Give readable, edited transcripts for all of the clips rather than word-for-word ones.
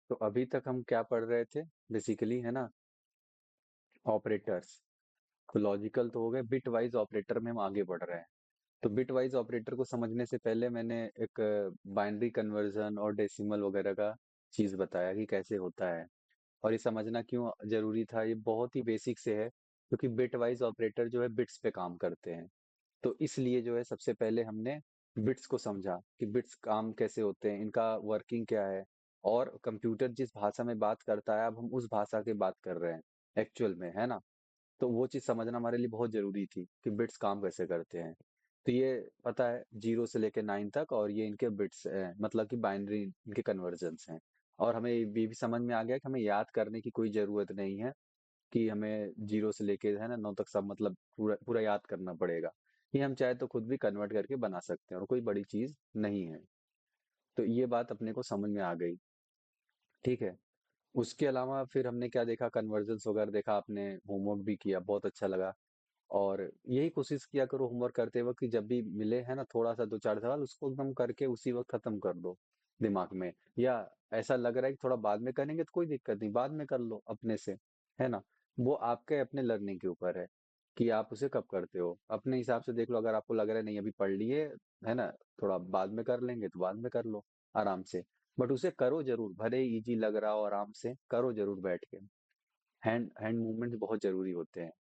तो अभी तक हम क्या पढ़ रहे थे बेसिकली, है ना? ऑपरेटर्स। तो लॉजिकल तो हो गए, बिट वाइज ऑपरेटर में हम आगे बढ़ रहे हैं। तो बिट वाइज ऑपरेटर को समझने से पहले मैंने एक बाइनरी कन्वर्जन और डेसिमल वगैरह का चीज बताया कि कैसे होता है। और ये समझना क्यों जरूरी था, ये बहुत ही बेसिक से है, क्योंकि बिट वाइज ऑपरेटर जो है बिट्स पे काम करते हैं। तो इसलिए जो है सबसे पहले हमने बिट्स को समझा कि बिट्स काम कैसे होते हैं, इनका वर्किंग क्या है। और कंप्यूटर जिस भाषा में बात करता है, अब हम उस भाषा की बात कर रहे हैं एक्चुअल में, है ना? तो वो चीज समझना हमारे लिए बहुत जरूरी थी कि बिट्स काम कैसे करते हैं। तो ये पता है 0 से लेके 9 तक, और ये इनके बिट्स हैं, मतलब कि बाइनरी इनके कन्वर्जन्स हैं। और हमें ये भी समझ में आ गया कि हमें याद करने की कोई जरूरत नहीं है, कि हमें 0 से लेके, है ना, 9 तक सब मतलब पूरा पूरा याद करना पड़ेगा। ये हम चाहे तो खुद भी कन्वर्ट करके बना सकते हैं, और कोई बड़ी चीज नहीं है। तो ये बात अपने को समझ में आ गई। ठीक है। उसके अलावा फिर हमने क्या देखा, कन्वर्जन्स वगैरह देखा, आपने होमवर्क भी किया, बहुत अच्छा लगा। और यही कोशिश किया करो होमवर्क करते वक्त कि जब भी मिले, है ना, थोड़ा सा 2 4 सवाल उसको एकदम करके उसी वक्त खत्म कर दो दिमाग में। या ऐसा लग रहा है कि थोड़ा बाद में करेंगे तो कोई दिक्कत नहीं, बाद में कर लो अपने से, है ना? वो आपके अपने लर्निंग के ऊपर है कि आप उसे कब करते हो, अपने हिसाब से देख लो। अगर आपको लग रहा है नहीं अभी पढ़ लिए, है ना, थोड़ा बाद में कर लेंगे, तो बाद में कर लो आराम से। बट उसे करो जरूर, भले इजी लग रहा हो, आराम से करो जरूर बैठ के। हैंड हैंड मूवमेंट बहुत जरूरी होते हैं।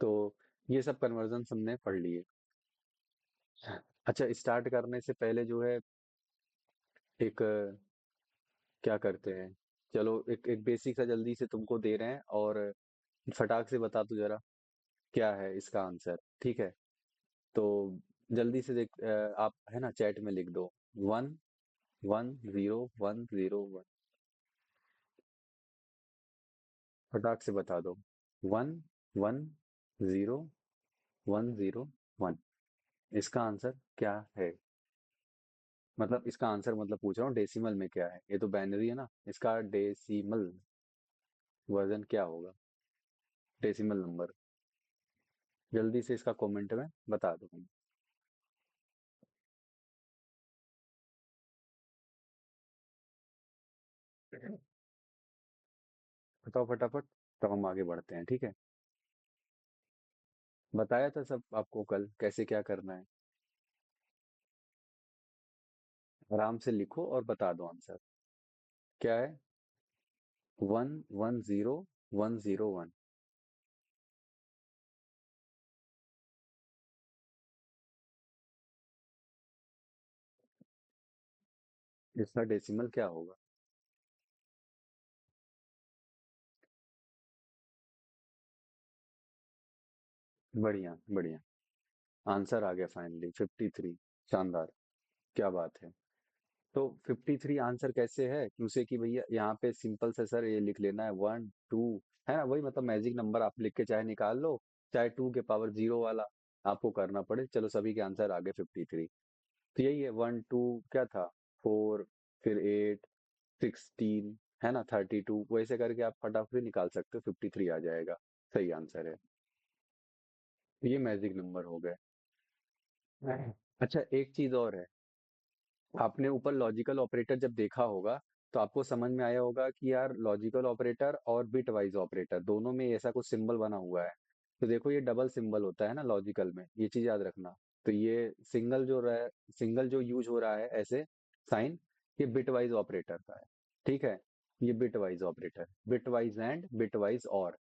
तो ये सब कन्वर्जन हमने पढ़ लिए। अच्छा, स्टार्ट करने से पहले जो है एक क्या करते हैं, चलो एक एक बेसिक सा जल्दी से तुमको दे रहे हैं, और फटाक से बता दो जरा क्या है इसका आंसर। ठीक है? तो जल्दी से देख, आप है ना चैट में लिख दो 1 1 0 1 0 1। फटाक से बता दो। 1 1 0 1 0 1। इसका आंसर क्या है? मतलब इसका आंसर मतलब पूछ रहा हूँ डेसिमल में क्या है, ये तो बाइनरी है ना, इसका डेसिमल वर्जन क्या होगा? Decimal number. जल्दी से इसका कमेंट में बता दो हम। बताओ फटाफट, तब हम आगे बढ़ते हैं, ठीक है? बताया था सब आपको कल कैसे क्या करना है। आराम से लिखो और बता दो आंसर क्या है। 1 1 0 1 0 1। इसका डेसिमल क्या होगा? बढ़िया बढ़िया, आंसर आ गया फाइनली 53। शानदार, क्या बात है। तो 53 आंसर कैसे है कि उसे, कि भैया यहाँ पे सिंपल से सर ये लिख लेना है 1 2, है ना, वही मतलब मैजिक नंबर आप लिख के चाहे निकाल लो, चाहे 2 के पावर 0 वाला आपको करना पड़े। चलो सभी के आंसर आ गए 53। तो यही है 1 2, क्या था, 4, फिर 8 16, है ना, 32, वैसे करके आप फटाफट निकाल सकते हो, 53 आ जाएगा। सही आंसर है। तो ये मैजिक नंबर हो गए। अच्छा, एक चीज और है। आपने ऊपर लॉजिकल ऑपरेटर जब देखा होगा, तो आपको समझ में आया होगा कि यार लॉजिकल ऑपरेटर और बिट वाइज ऑपरेटर दोनों में ऐसा कुछ सिंबल बना हुआ है। तो देखो ये डबल सिंबल होता है ना लॉजिकल में, ये चीज याद रखना। तो ये सिंगल जो यूज हो रहा है ऐसे साइन, ये बिट वाइज ऑपरेटर का है। ठीक है? ये bit wise operator, bit wise and bit wise और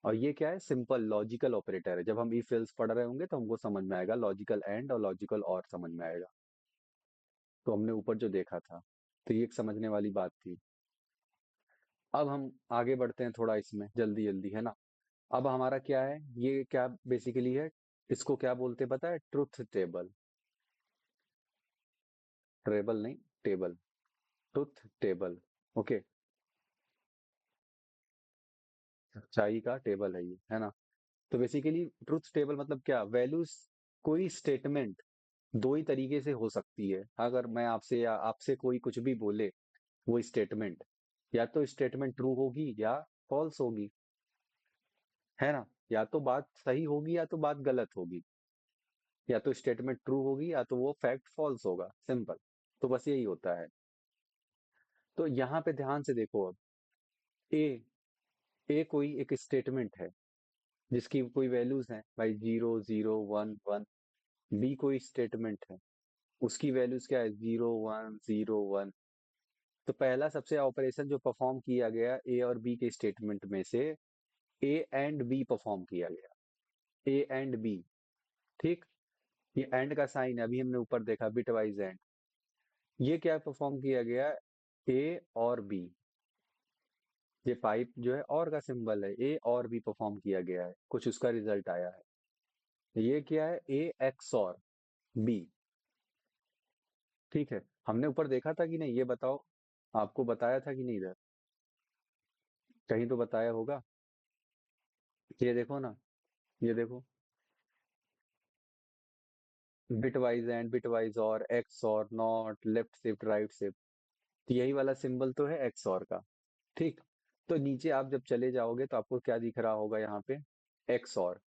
ये क्या है, सिंपल लॉजिकल ऑपरेटर है। जब हम इफ एल्स पढ़ रहे होंगे तो हमको समझ में आएगा, लॉजिकल एंड और लॉजिकल और समझ में आएगा। तो हमने ऊपर जो देखा था, तो ये एक समझने वाली बात थी। अब हम आगे बढ़ते हैं थोड़ा इसमें जल्दी जल्दी, है ना? अब हमारा क्या है, ये क्या बेसिकली है, इसको क्या बोलते हैं पता है? Truth table. ट्रेबल नहीं, टेबल। Truth table. ओके। सच्चाई का टेबल है ये, है ना? तो बेसिकली ट्रुथ टेबल मतलब क्या, वैल्यूज, कोई स्टेटमेंट दो ही तरीके से हो सकती है। अगर मैं आपसे या आपसे कोई कुछ भी बोले, वो स्टेटमेंट या तो स्टेटमेंट ट्रू होगी या फॉल्स होगी, है ना? या तो बात सही होगी या तो बात गलत होगी, या तो स्टेटमेंट ट्रू होगी या तो वो फैक्ट फॉल्स होगा, सिंपल। तो बस यही होता है। तो यहाँ पे ध्यान से देखो अब, ए ए कोई एक स्टेटमेंट है जिसकी कोई वैल्यूज हैं भाई, 0 0 1 1। बी कोई स्टेटमेंट है, उसकी वैल्यूज क्या है, 0 1 0 1। तो पहला सबसे ऑपरेशन जो परफॉर्म किया गया ए और बी के स्टेटमेंट में से, ए एंड बी परफॉर्म किया गया, ए एंड बी। ठीक, ये एंड का साइन है, अभी हमने ऊपर देखा बिट वाइज एंड। ये क्या परफॉर्म किया गया, ए और बी। ये पाइप जो है और का सिंबल है, ए और बी परफॉर्म किया गया है, कुछ उसका रिजल्ट आया है। ये क्या है, ए एक्स और बी। ठीक है, हमने ऊपर देखा था कि नहीं, ये बताओ, आपको बताया था कि नहीं इधर, कहीं तो बताया होगा। ये देखो ना, ये देखो, bit wise and, bit wise और, एक्स और, not, left shift, right shift. तो यही वाला सिंबल तो है एक्स और का। ठीक, तो नीचे आप जब चले जाओगे तो आपको क्या दिख रहा होगा यहाँ पे, एक्स और।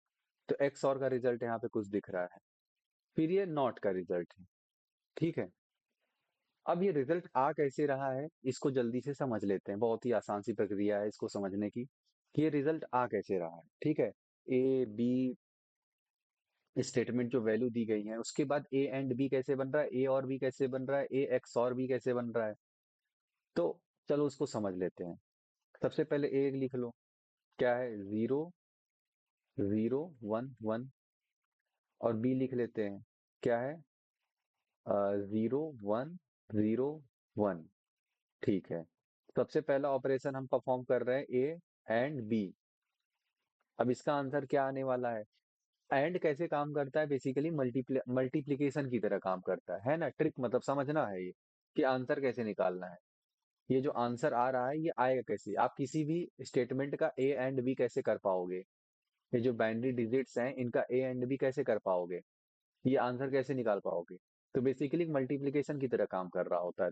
तो एक्स और का रिजल्ट यहाँ पे कुछ दिख रहा है, फिर ये नॉट का रिजल्ट है। ठीक है, अब ये रिजल्ट आ कैसे रहा है, इसको जल्दी से समझ लेते हैं, बहुत ही आसान सी प्रक्रिया है इसको समझने की, कि ये रिजल्ट आ कैसे रहा है। ठीक है, ए बी स्टेटमेंट जो वैल्यू दी गई है, उसके बाद ए एंड बी कैसे बन रहा है, ए और बी कैसे बन रहा है, ए एक्स और बी कैसे बन रहा है। तो चलो उसको समझ लेते हैं। सबसे पहले ए लिख लो, क्या है, 0 0 1 1। और बी लिख लेते हैं, क्या है, 0 1 0 1। ठीक है, सबसे पहला ऑपरेशन हम परफॉर्म कर रहे हैं ए एंड बी। अब इसका आंसर क्या आने वाला है। एंड कैसे काम करता है, बेसिकली मल्टीप्लीकेशन की तरह काम करता है ना। ट्रिक मतलब समझना है ये, कि आंसर कैसे निकालना है। ये जो आंसर आ रहा है ये आएगा कैसे, आप किसी भी स्टेटमेंट का ए एंड बी कैसे कर पाओगे, ये जो बाइनरी डिजिट्स हैं इनका ए एंड बी कैसे कर पाओगे, ये आंसर कैसे निकाल पाओगे। तो बेसिकली मल्टीप्लिकेशन की तरह काम कर रहा होता है।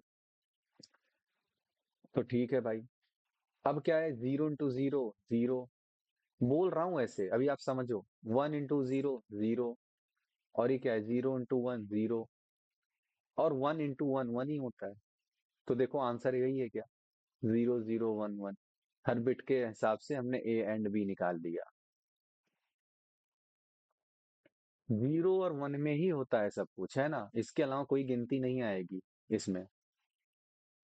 तो ठीक है भाई, अब क्या है, 0 इंटू 0 0। बोल रहा हूं ऐसे, अभी आप समझो, 1 इंटू 0 0। और ये क्या है, 0 इंटू 1 0। और 1 इंटू 1 1 ही होता है। तो देखो आंसर यही है क्या, 0 0 1 1। हर बिट के हिसाब से हमने ए एंड बी निकाल दिया। 0 और 1 में ही होता है सब कुछ, है ना, इसके अलावा कोई गिनती नहीं आएगी इसमें।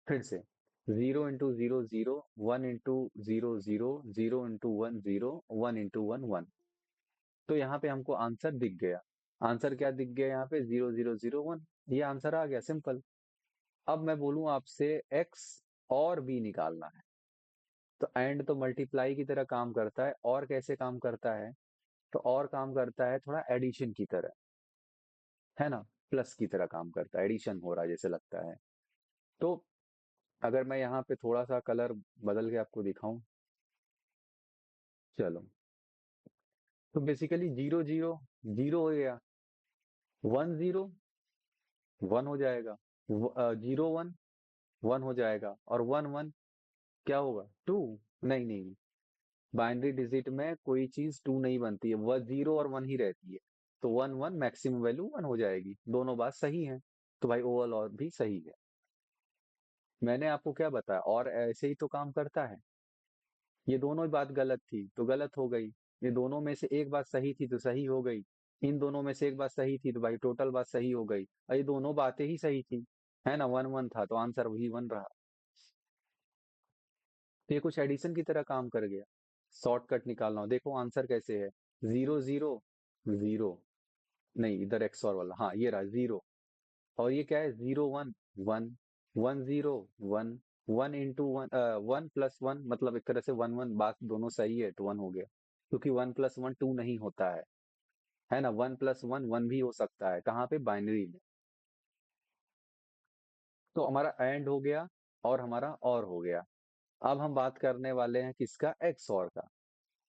फिर से, 0 इंटू 0 0, 1 इंटू 0 0, 0 इंटू 1 0, 1 इंटू 1 1। तो यहाँ पे हमको आंसर दिख गया। आंसर क्या दिख गया यहाँ पे, 0 0 0 1। ये आंसर आ गया, सिंपल। अब मैं बोलूं आपसे एक्स और बी निकालना है, तो एंड तो मल्टीप्लाई की तरह काम करता है, और कैसे काम करता है, तो और काम करता है थोड़ा एडिशन की तरह, है ना, प्लस की तरह काम करता है, एडिशन हो रहा है जैसे लगता है। तो अगर मैं यहाँ पे थोड़ा सा कलर बदल के आपको दिखाऊं, चलो, तो बेसिकली 0 0 0 हो गया, 1 0 1 हो जाएगा, 0 1 1 हो जाएगा, और 1 1 क्या होगा, 2। नहीं नहीं, बाइनरी डिजिट में कोई चीज 2 नहीं बनती है, वह 0 और 1 ही रहती है। तो 1 1 मैक्सिमम वैल्यू 1 हो जाएगी, दोनों बात सही है। तो भाई ओवरऑल और भी सही है। मैंने आपको क्या बताया, और ऐसे ही तो काम करता है। ये दोनों ही बात गलत थी तो गलत हो गई, ये दोनों में से एक बात सही थी तो सही हो गई, इन दोनों में से एक बात सही थी तो भाई टोटल बात सही हो गई, और ये दोनों बातें ही सही थी, है ना, 1 1 था तो आंसर वही 1 रहा। तो ये कुछ एडिशन की तरह काम कर गया। शॉर्टकट निकालना हो, देखो आंसर कैसे है, 0 0 0। नहीं, इधर एक्स और वाला, हाँ ये रहा 0। और ये क्या है, 0 1 1, 1 0 1, 1 इंटू 1, 1 प्लस 1, मतलब एक तरह से 1 1, बात दोनों सही है तो 1 हो गया। क्योंकि 1 प्लस 1 2 नहीं होता है ना, 1 प्लस 1 1 भी हो सकता है, कहाँ पे, बाइनरी में। तो हमारा एंड हो गया, और हमारा और हो गया। अब हम बात करने वाले हैं किसका, एक्स और का।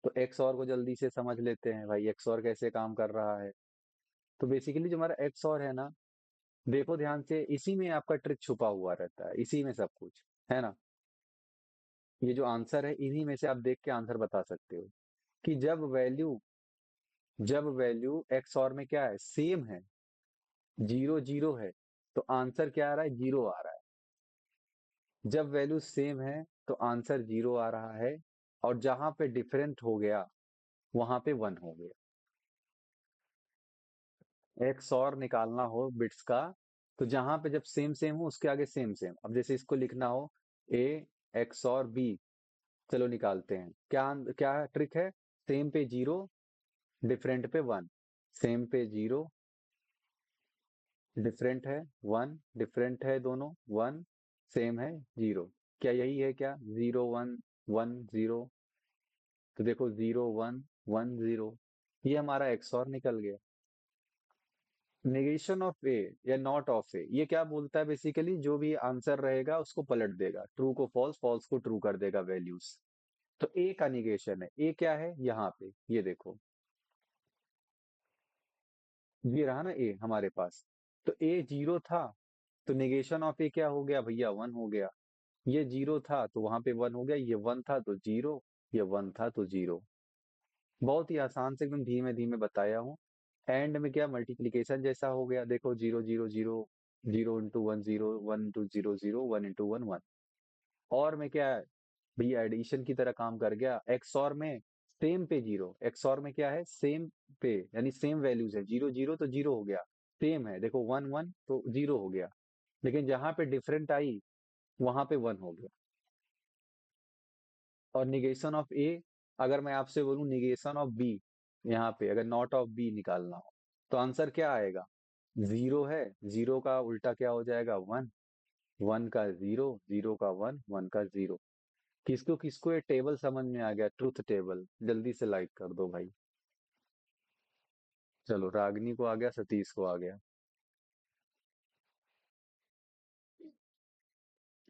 तो एक्स और को जल्दी से समझ लेते हैं भाई, एक्स और कैसे काम कर रहा है। तो बेसिकली जो हमारा एक्स और है ना, देखो ध्यान से, इसी में आपका ट्रिक छुपा हुआ रहता है, इसी में सब कुछ है ना। ये जो आंसर है, इन्हीं में से आप देख के आंसर बता सकते हो, कि जब वैल्यू एक्स और में क्या है, सेम है, 0 0 है, तो आंसर क्या आ रहा है, 0 आ रहा है। जब वैल्यू सेम है तो आंसर जीरो आ रहा है, और जहां पे डिफरेंट हो गया वहां पे वन हो गया। एक्स और निकालना हो बिट्स का, तो जहां पे जब सेम सेम हो उसके आगे सेम सेम, अब जैसे इसको लिखना हो ए एक्स और बी, चलो निकालते हैं। क्या क्या ट्रिक है? सेम पे जीरो, डिफरेंट पे वन। सेम पे जीरो, डिफरेंट है वन, डिफरेंट है दोनों वन, सेम है जीरो। क्या यही है क्या? Zero one, one zero. तो देखो जीरो वन, वन जीरो, ये हमारा एक्स और निकल गया। नेगेशन ऑफ ए या नॉट ऑफ ए, ये क्या बोलता है? बेसिकली जो भी आंसर रहेगा उसको पलट देगा, ट्रू को फॉल्स, फॉल्स को ट्रू कर देगा वैल्यूज। तो ए का निगेशन है। ए क्या है यहाँ पे? ये देखो, ये रहा ना ए हमारे पास। तो ए जीरो था, तो निगेशन ऑफ ए क्या हो गया भैया? वन हो गया। ये जीरो था तो वहां पे वन हो गया, ये वन था तो जीरो, ये वन था तो जीरो। बहुत ही आसान से एकदम धीमे धीमे बताया हूँ। एंड में क्या मल्टीप्लीकेशन जैसा हो गया, देखो zero zero zero, zero into one zero, one into zero zero, one into one one. और में क्या है भैया? एडिशन की तरह काम कर गया। एक्स और में सेम पे जीरो, एक्स और में क्या है? सेम पे, यानी सेम वैल्यूज है। जीरो जीरो तो जीरो हो गया, सेम है देखो, वन वन तो जीरो हो गया, लेकिन जहां पे डिफरेंट आई वहां पे वन हो गया। और निगेशन ऑफ ए, अगर मैं आपसे बोलूं निगेशन ऑफ बी, यहाँ पे अगर नॉट ऑफ बी निकालना हो तो आंसर क्या आएगा? जीरो है, जीरो का उल्टा क्या हो जाएगा? वन, वन का जीरो, जीरो का वन, वन का जीरो। किसको किसको ये टेबल समझ में आ गया? ट्रुथ टेबल, जल्दी से लाइक कर दो भाई। चलो, रागनी को आ गया, सतीश को आ गया।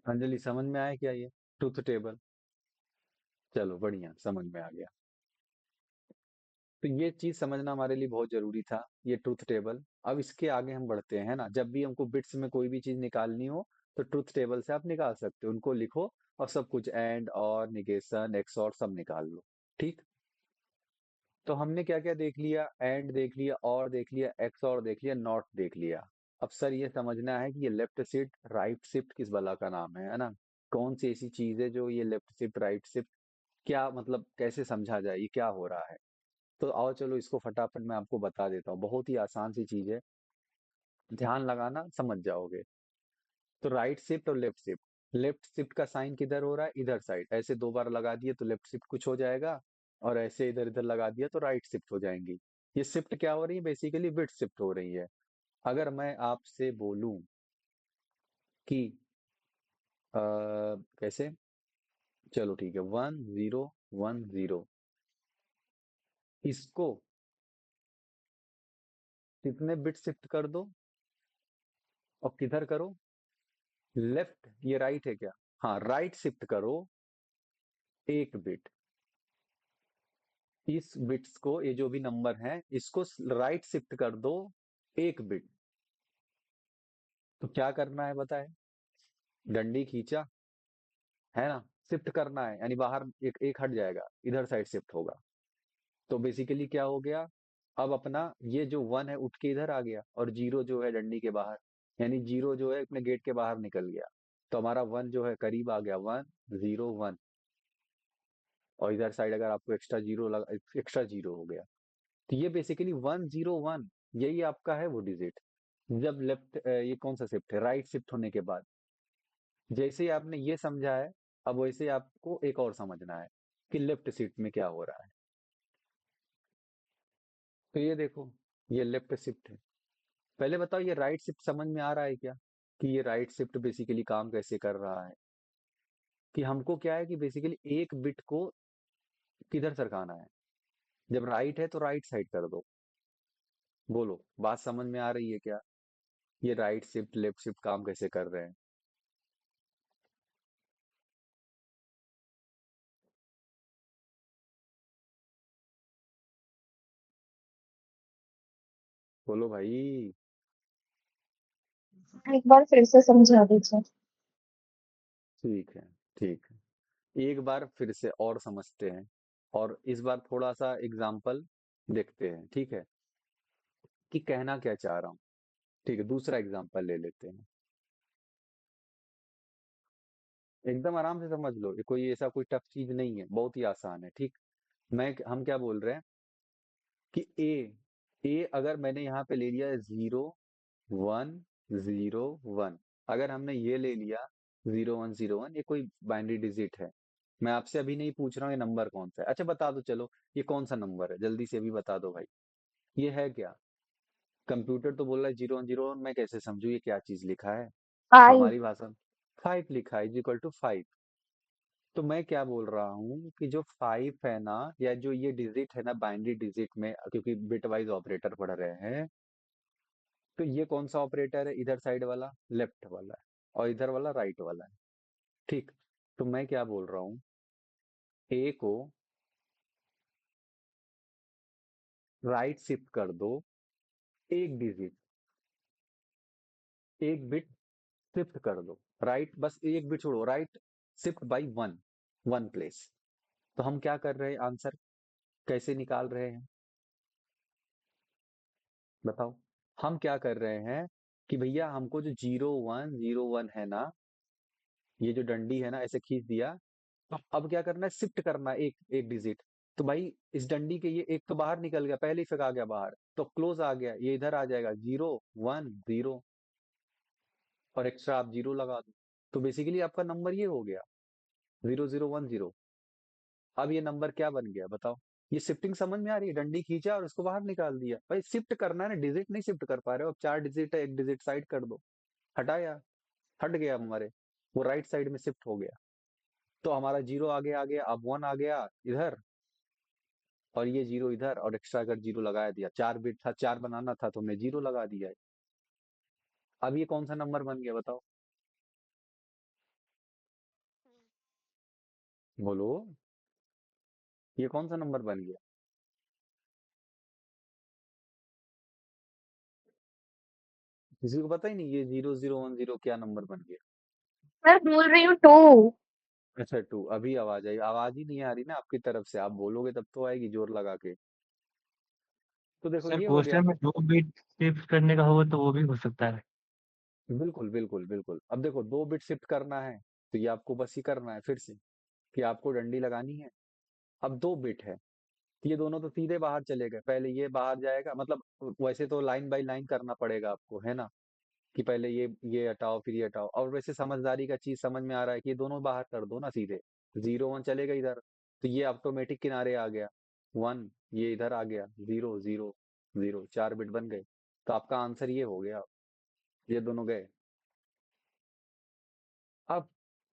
अंजलि समझ में आया क्या ये ट्रुथ टेबल? चलो बढ़िया, समझ में आ गया। तो ये चीज समझना हमारे लिए बहुत जरूरी था, ये ट्रुथ टेबल। अब इसके आगे हम बढ़ते हैं, है ना? जब भी हमको बिट्स में कोई भी चीज निकालनी हो तो ट्रुथ टेबल से आप निकाल सकते हो, उनको लिखो और सब कुछ एंड और निगेशन एक्स और सब निकाल लो। ठीक। तो हमने क्या क्या देख लिया? एंड देख लिया, और देख लिया, एक्स और देख लिया, नॉट देख लिया। अब सर ये समझना है कि ये लेफ्ट शिफ्ट राइट शिफ्ट किस बला का नाम है ना? कौन सी ऐसी चीज है जो ये लेफ्ट शिफ्ट राइट शिफ्ट, क्या मतलब, कैसे समझा जाए, ये क्या हो रहा है? तो आओ चलो इसको फटाफट मैं आपको बता देता हूँ, बहुत ही आसान सी चीज है, ध्यान लगाना समझ जाओगे। तो राइट शिफ्ट और लेफ्ट शिफ्ट, लेफ्ट शिफ्ट का साइन किधर हो रहा है? इधर साइड, ऐसे दो बार लगा दिए तो लेफ्ट शिफ्ट कुछ हो जाएगा, और ऐसे इधर इधर लगा दिया तो राइट शिफ्ट हो जाएंगी। ये शिफ्ट क्या हो रही है? बेसिकली बिट शिफ्ट हो रही है। अगर मैं आपसे बोलूं कि कैसे, चलो ठीक है, वन जीरो, वन जीरो, इसको कितने बिट शिफ्ट कर दो, और किधर करो? लेफ्ट, ये राइट है क्या? हाँ, राइट शिफ्ट करो एक बिट। इस बिट्स को, ये जो भी नंबर है इसको राइट शिफ्ट कर दो एक बिट। तो क्या करना है बताए? डंडी खींचा, है ना? शिफ्ट करना है, यानी बाहर एक एक हट जाएगा, इधर साइड शिफ्ट होगा। तो बेसिकली क्या हो गया? अब अपना ये जो वन है उठ के इधर आ गया, और जीरो जो है डंडी के बाहर, यानी जीरो जो है अपने गेट के बाहर निकल गया। तो हमारा वन जो है करीब आ गया, वन जीरो वन। और इधर साइड अगर आपको एक्स्ट्रा जीरो लगा, एक्स्ट्रा जीरो हो गया। तो ये बेसिकली वन जीरो वन, यही आपका है वो डिजिट। जब लेफ्ट, ये कौन सा शिफ्ट है? राइट शिफ्ट होने के बाद। जैसे ही आपने ये समझा है, अब वैसे ही आपको एक और समझना है कि लेफ्ट शिफ्ट में क्या हो रहा है। तो ये देखो, ये लेफ्ट शिफ्ट है। पहले बताओ ये राइट शिफ्ट समझ में आ रहा है क्या? कि ये राइट शिफ्ट बेसिकली काम कैसे कर रहा है? कि हमको क्या है कि बेसिकली एक बिट को किधर सरकाना है? जब राइट है तो राइट साइड कर दो। बोलो, बात समझ में आ रही है क्या? ये राइट शिफ्ट लेफ्ट शिफ्ट काम कैसे कर रहे हैं? बोलो भाई। एक बार फिर से समझा दीजिए। ठीक है, ठीक है, एक बार फिर से और समझते हैं, और इस बार थोड़ा सा एग्जाम्पल देखते हैं, ठीक है? कि कहना क्या चाह रहा हूँ। ठीक है, दूसरा एग्जाम्पल ले लेते हैं। एकदम आराम से समझ लो, ये कोई ऐसा कोई टफ चीज नहीं है, बहुत ही आसान है। ठीक, हम क्या बोल रहे हैं कि ए अगर मैंने यहाँ पे ले लिया 0 1 0 1, अगर हमने ये ले लिया 0 1 0 1, ये कोई बाइनरी डिजिट है। मैं आपसे अभी नहीं पूछ रहा हूँ ये नंबर कौन सा है। अच्छा बता दो, चलो ये कौन सा नंबर है, जल्दी से अभी बता दो भाई। ये है क्या? कंप्यूटर तो बोल रहा है 0 1 0 1, मैं कैसे समझू ये क्या चीज लिखा है? तो फाइव। हमारी भाषा में 5 लिखा है, = 5। तो मैं क्या बोल रहा हूँ कि जो 5 है ना, या जो ये डिजिट है ना बाइनरी डिजिट में, क्योंकि बिट वाइज ऑपरेटर पढ़ रहे हैं, तो ये कौन सा ऑपरेटर है? इधर साइड वाला लेफ्ट वाला है, और इधर वाला राइट वाला है। ठीक, तो मैं क्या बोल रहा हूँ, ए को राइट शिफ्ट कर दो, एक डिजिट, एक बिट शिफ्ट कर दो। राइट, बस एक बिट छोड़ो, right shift by one, one place. तो हम क्या कर रहे हैं, आंसर कैसे निकाल रहे हैं बताओ? हम क्या कर रहे हैं कि भैया हमको जो 0 1 0 1 है ना, ये जो डंडी है ना, ऐसे खींच दिया, तो अब क्या करना है, शिफ्ट करना है एक एक डिजिट। तो भाई इस डंडी के ये एक तो बाहर निकल गया, पहले ही फेंका गया बाहर, तो क्लोज आ गया, ये इधर आ जाएगा 0 1 0, और एक्स्ट्रा आप जीरो लगा दो। तो बेसिकली आपका नंबर ये हो गया 0 0 1 0। अब ये नंबर क्या बन गया बताओ? ये शिफ्टिंग समझ में आ रही है? डंडी खींचा और उसको बाहर निकाल दिया। भाई शिफ्ट करना है ना, डिजिट नहीं शिफ्ट कर पा रहे हो, अब 4 डिजिट है, एक डिजिट साइड कर दो, हटाया, हट गया हमारे, वो राइट साइड में शिफ्ट हो गया। तो हमारा जीरो आगे आ गया, अब वन आ गया इधर, और ये जीरो इधर, और एक्स्ट्रा अगर जीरो लगा दिया, 4 बिट था, 4 बनाना था तो हमने जीरो लगा दिया है। अब ये कौन सा नंबर बन गया बताओ? बोलो, ये कौन सा नंबर बन गया? किसी को पता ही नहीं ये 0 0 1 0 क्या नंबर बन गया? मैं बोल रही हूँ टू। अच्छा 2, अभी आवाज आई, आवाज ही नहीं आ रही ना आपकी तरफ से, आप बोलोगे तब तो आएगी जोर लगा के। तो देखो सर ये हो गया। क्वेश्चन में 2 बिट शिफ्ट करने का होगा तो वो भी हो सकता है। बिल्कुल बिल्कुल बिल्कुल, अब देखो 2 बिट शिफ्ट करना है, तो ये आपको बस ही करना है फिर से, कि आपको डंडी लगानी है। अब 2 बिट है, ये दोनों तो सीधे बाहर चले गए, पहले ये बाहर जाएगा, मतलब वैसे तो लाइन बाय लाइन करना पड़ेगा आपको, है ना, कि पहले ये हटाओ फिर ये हटाओ, और वैसे समझदारी का चीज समझ में आ रहा है कि ये दोनों बाहर कर दो ना सीधे। 0 1 चलेगा इधर, तो ये ऑटोमेटिक किनारे आ गया, वन, ये इधर आ गया, 0 0 0, 4 बिट बन गए। तो आपका आंसर ये हो गया, ये दोनों गए। अब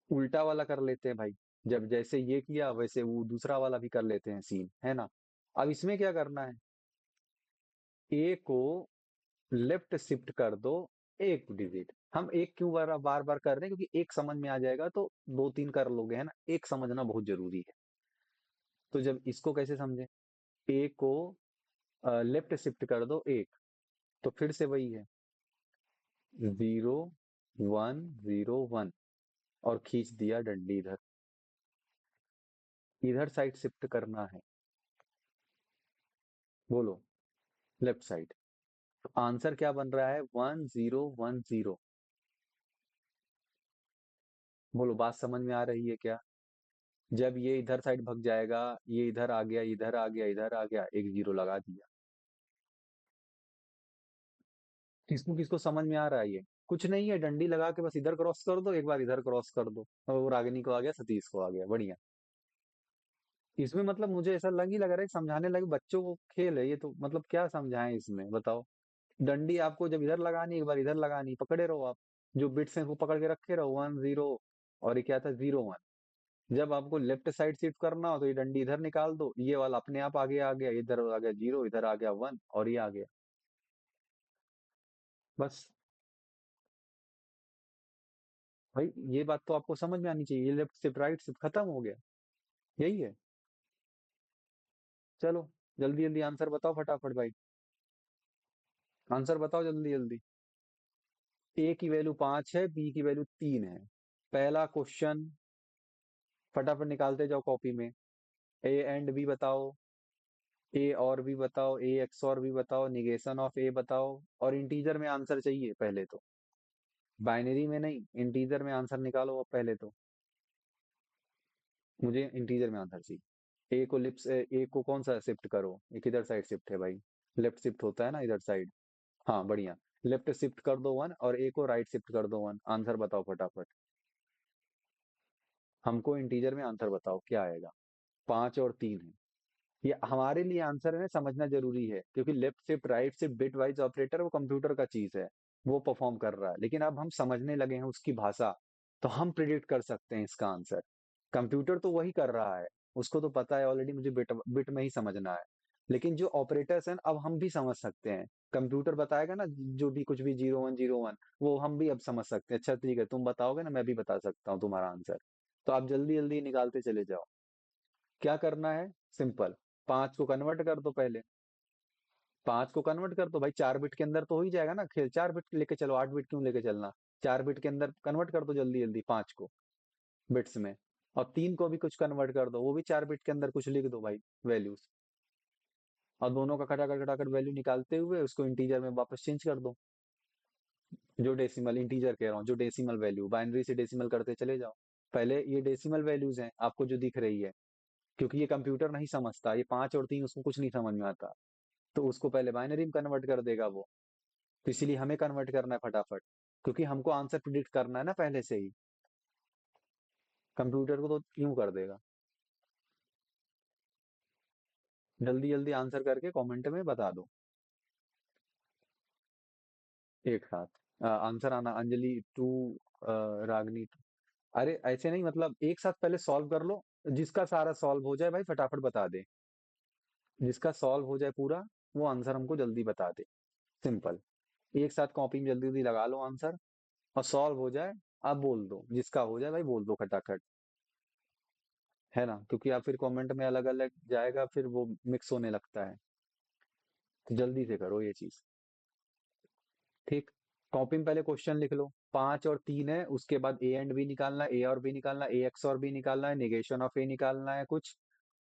उल्टा वाला कर लेते हैं भाई, जब जैसे ये किया वैसे वो दूसरा वाला भी कर लेते हैं सीन, है ना। अब इसमें क्या करना है, ए को लेफ्ट शिफ्ट कर दो, एक डिजिट। हम एक क्यों बार बार कर रहे हैं, क्योंकि एक समझ में आ जाएगा तो दो तीन कर लोगे, है ना, एक समझना बहुत जरूरी है। तो जब इसको कैसे समझे, ए को लेफ्ट शिफ्ट कर दो एक, तो फिर से वही है 0 1 0 1, और खींच दिया डंडी इधर, इधर साइड शिफ्ट करना है। बोलो, लेफ्ट साइड। तो आंसर क्या बन रहा है, 1 0 1 0। बोलो, बात समझ में आ रही है क्या? जब ये इधर साइड भग जाएगा, ये इधर आ गया, इधर आ गया, इधर आ गया, एक जीरो लगा दिया। किसको किसको समझ में आ रहा है ये? कुछ नहीं है, डंडी लगा के बस इधर क्रॉस कर दो, एक बार इधर क्रॉस कर दो, और वो रागिनी को आ गया, सतीश को आ गया, बढ़िया। इसमें मतलब मुझे ऐसा लग ही लग रहा है, समझाने लगे बच्चों को खेल है ये, तो मतलब क्या समझाएं इसमें बताओ? डंडी आपको जब इधर लगानी, एक बार इधर लगानी, पकड़े रहो आप, जो बिट्स हैं वो पकड़ के रखे रहो, 1 0, और ये क्या था, 0 1। जब आपको लेफ्ट साइड शिफ्ट करना हो तो ये डंडी इधर निकाल दो, ये वाला अपने आप आगे आ गया, इधर आ गया जीरो, इधर आ गया वन, और ये आ गया, बस। भाई ये बात तो आपको समझ में आनी चाहिए, ये लेफ्ट शिफ्ट राइट शिफ्ट खत्म हो गया, यही है। चलो जल्दी जल्दी आंसर बताओ फटाफट भाई, आंसर बताओ जल्दी जल्दी। ए की वैल्यू 5 है, बी की वैल्यू 3 है। पहला क्वेश्चन, फटाफट निकालते जाओ कॉपी में। ए एंड बी बताओ, ए और बी बताओ, ए एक्स और बी बताओ, निगेशन ऑफ ए बताओ, और इंटीजर में आंसर चाहिए पहले तो, बाइनरी में नहीं, इंटीजर में आंसर निकालो अब पहले तो। मुझे इंटीजर में आंसर चाहिए। ए को लिप्स ए को कौन सा शिफ्ट करो, एक किधर साइड शिफ्ट है भाई? लेफ्ट शिफ्ट होता है ना इधर साइड। हाँ बढ़िया। लेफ्ट शिफ्ट कर दो 1 और ए को राइट शिफ्ट कर दो 1। आंसर बताओ फटाफट। हमको इंटीजर में आंसर बताओ क्या आएगा। 5 और 3 है। ये हमारे लिए आंसर है समझना जरूरी है, क्योंकि left shift right shift bit wise operator वो कंप्यूटर का चीज है, वो परफॉर्म कर रहा है। लेकिन अब हम समझने लगे हैं उसकी भाषा, तो हम प्रिडिक्ट कर सकते हैं इसका आंसर। कंप्यूटर तो वही कर रहा है, उसको तो पता है ऑलरेडी, मुझे बिट बिट में ही समझना है। लेकिन जो ऑपरेटर्स हैं अब हम भी समझ सकते हैं। कंप्यूटर बताएगा ना जो भी कुछ भी 0101, वो हम भी अब समझ सकते हैं। अच्छा ठीक है, तुम बताओगे ना, मैं भी बता सकता हूँ तुम्हारा आंसर। तो आप जल्दी जल्दी निकालते चले जाओ। क्या करना है? सिंपल। 5 को कन्वर्ट कर दो पहले। 5 को कन्वर्ट कर दो भाई, 4 बिट के अंदर तो हो ही जाएगा ना खेल। 4 बिट लेके चलो, 8 बिट क्यों लेके चलना? 4 बिट के अंदर कन्वर्ट कर दो जल्दी जल्दी 5 को बिट्स में। और 3 को भी कुछ कन्वर्ट कर दो, वो भी 4 बिट के अंदर कुछ लिख दो भाई, वैल्यूज। और दोनों का खटाखट खटाखट वैल्यू निकालते हुए उसको इंटीजर में वापस चेंज कर दो। जो डेसिमल, इंटीजर कह रहा हूँ, जो डेसिमल वैल्यू, बाइनरी से डेसिमल करते चले जाओ। पहले ये डेसिमल वैल्यूज हैं आपको जो दिख रही है, क्योंकि ये कंप्यूटर नहीं समझता, ये 5 और 3 उसको कुछ नहीं समझ में आता। तो उसको पहले बाइनरी में कन्वर्ट कर देगा वो। तो इसीलिए हमें कन्वर्ट करना है फटाफट, क्योंकि हमको आंसर प्रिडिक्ट करना है ना पहले से ही। कंप्यूटर को तो यूं कर देगा। जल्दी जल्दी आंसर करके कमेंट में बता दो एक साथ। आंसर आना अंजलि टू, रागनी टू। अरे ऐसे नहीं, मतलब एक साथ पहले सॉल्व कर लो। जिसका सारा सॉल्व हो जाए भाई फटाफट बता दे। जिसका सॉल्व हो जाए पूरा, वो आंसर हमको जल्दी बता दे। सिंपल। एक साथ कॉपी में जल्दी जल्दी लगा लो आंसर, और सॉल्व हो जाए आप बोल दो। जिसका हो जाए भाई बोल दो खटाखट, है ना? क्योंकि आप फिर कमेंट में अलग अलग जाएगा, फिर वो मिक्स होने लगता है। तो जल्दी से करो ये चीज। ठीक। कॉपी में पहले क्वेश्चन लिख लो। 5 और 3 है, उसके बाद ए एंड बी निकालना है, ए और बी निकालना है, ए एक्स और बी निकालना है, निगेशन ऑफ ए निकालना है कुछ।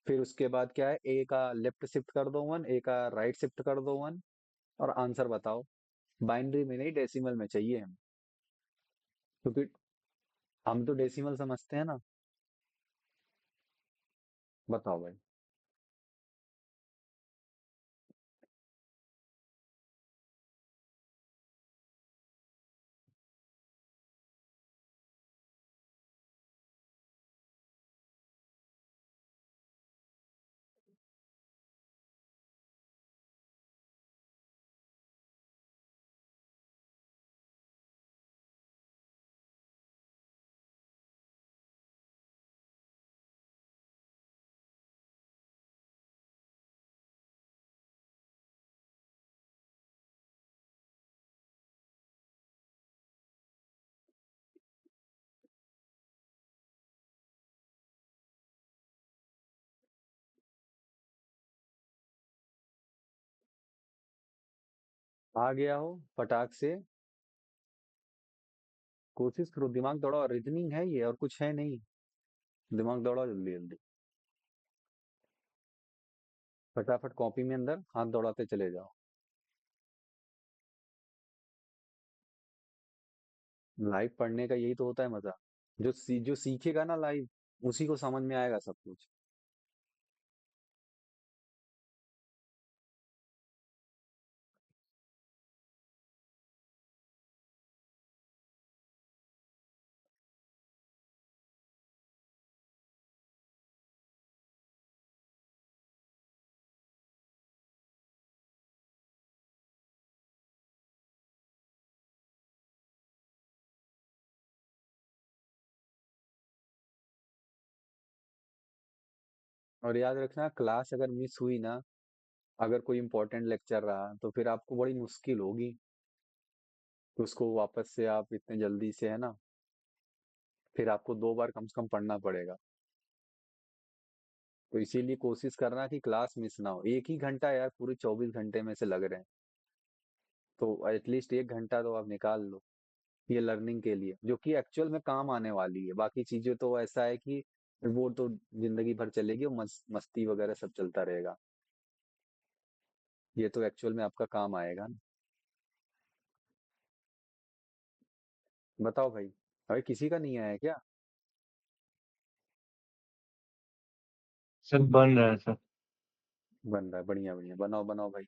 फिर उसके बाद क्या है, ए का लेफ्ट शिफ्ट कर दो 1, ए का राइट शिफ्ट कर दो 1, और आंसर बताओ। बाइनरी में नहीं, डेसिमल में चाहिए हम, क्योंकि हम तो डेसिमल समझते हैं ना। बताओ भाई। आ गया हो फटाक से। कोशिश करो, दिमाग दौड़ाओ, रीजनिंग है ये और कुछ है नहीं। दिमाग दौड़ाओ जल्दी जल्दी। फटाफट कॉपी में अंदर हाथ दौड़ाते चले जाओ। लाइव पढ़ने का यही तो होता है मजा। जो सीखेगा ना लाइव, उसी को समझ में आएगा सब कुछ। और याद रखना, क्लास अगर मिस हुई ना, अगर कोई इंपॉर्टेंट लेक्चर रहा, तो फिर आपको बड़ी मुश्किल होगी कि उसको वापस से आप इतने जल्दी से, है ना, फिर आपको 2 बार कम से कम पढ़ना पड़ेगा। तो इसीलिए कोशिश करना कि क्लास मिस ना हो। एक ही घंटा यार, पूरे 24 घंटे में से लग रहे हैं, तो एटलीस्ट 1 घंटा तो आप निकाल लो ये लर्निंग के लिए, जो कि एक्चुअल में काम आने वाली है। बाकी चीजें तो ऐसा है कि वो तो जिंदगी भर चलेगी, वो मस्ती वगैरह सब चलता रहेगा। ये तो एक्चुअल में आपका काम आएगा ना। बताओ भाई। अरे किसी का नहीं आया क्या? सर बन रहा है सर। बन रहा है, बढ़िया बढ़िया, बनाओ बनाओ भाई।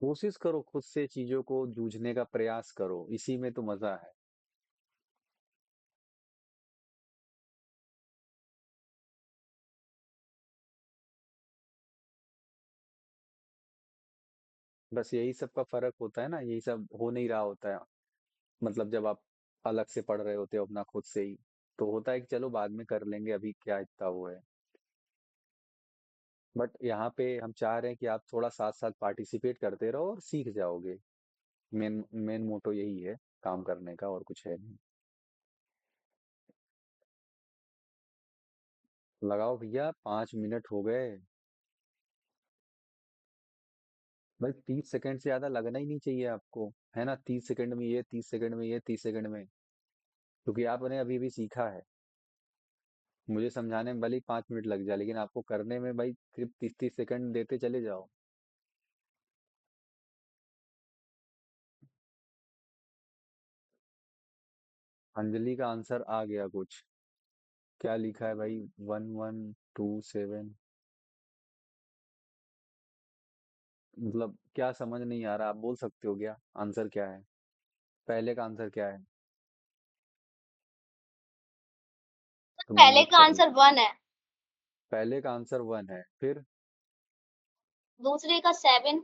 कोशिश करो, खुद से चीजों को जूझने का प्रयास करो, इसी में तो मजा है। बस यही सब का फर्क होता है ना, यही सब हो नहीं रहा होता है। मतलब जब आप अलग से पढ़ रहे होते हो अपना खुद से ही, तो होता है कि चलो बाद में कर लेंगे, अभी क्या इतना वो है। बट यहाँ पे हम चाह रहे हैं कि आप थोड़ा साथ साथ पार्टिसिपेट करते रहो और सीख जाओगे। मेन मेन मोटो यही है काम करने का, और कुछ है नहीं। लगाओ भैया, 5 मिनट हो गए। भाई 30 सेकंड से ज्यादा लगना ही नहीं चाहिए आपको, है ना? 30 सेकंड में ये, 30 सेकंड में ये, 30 सेकंड में, क्योंकि आपने अभी भी सीखा है। मुझे समझाने में भले ही 5 मिनट लग जाए, लेकिन आपको करने में भाई सिर्फ 30 30 सेकंड देते चले जाओ। अंजलि का आंसर आ गया कुछ। क्या लिखा है भाई? 1127। मतलब क्या, समझ नहीं आ रहा, आप बोल सकते हो क्या आंसर क्या है? पहले का आंसर क्या है? तो मैं पहले नोट का कर लूं। आंसर 1 है, पहले का आंसर 1 है, फिर दूसरे का 7।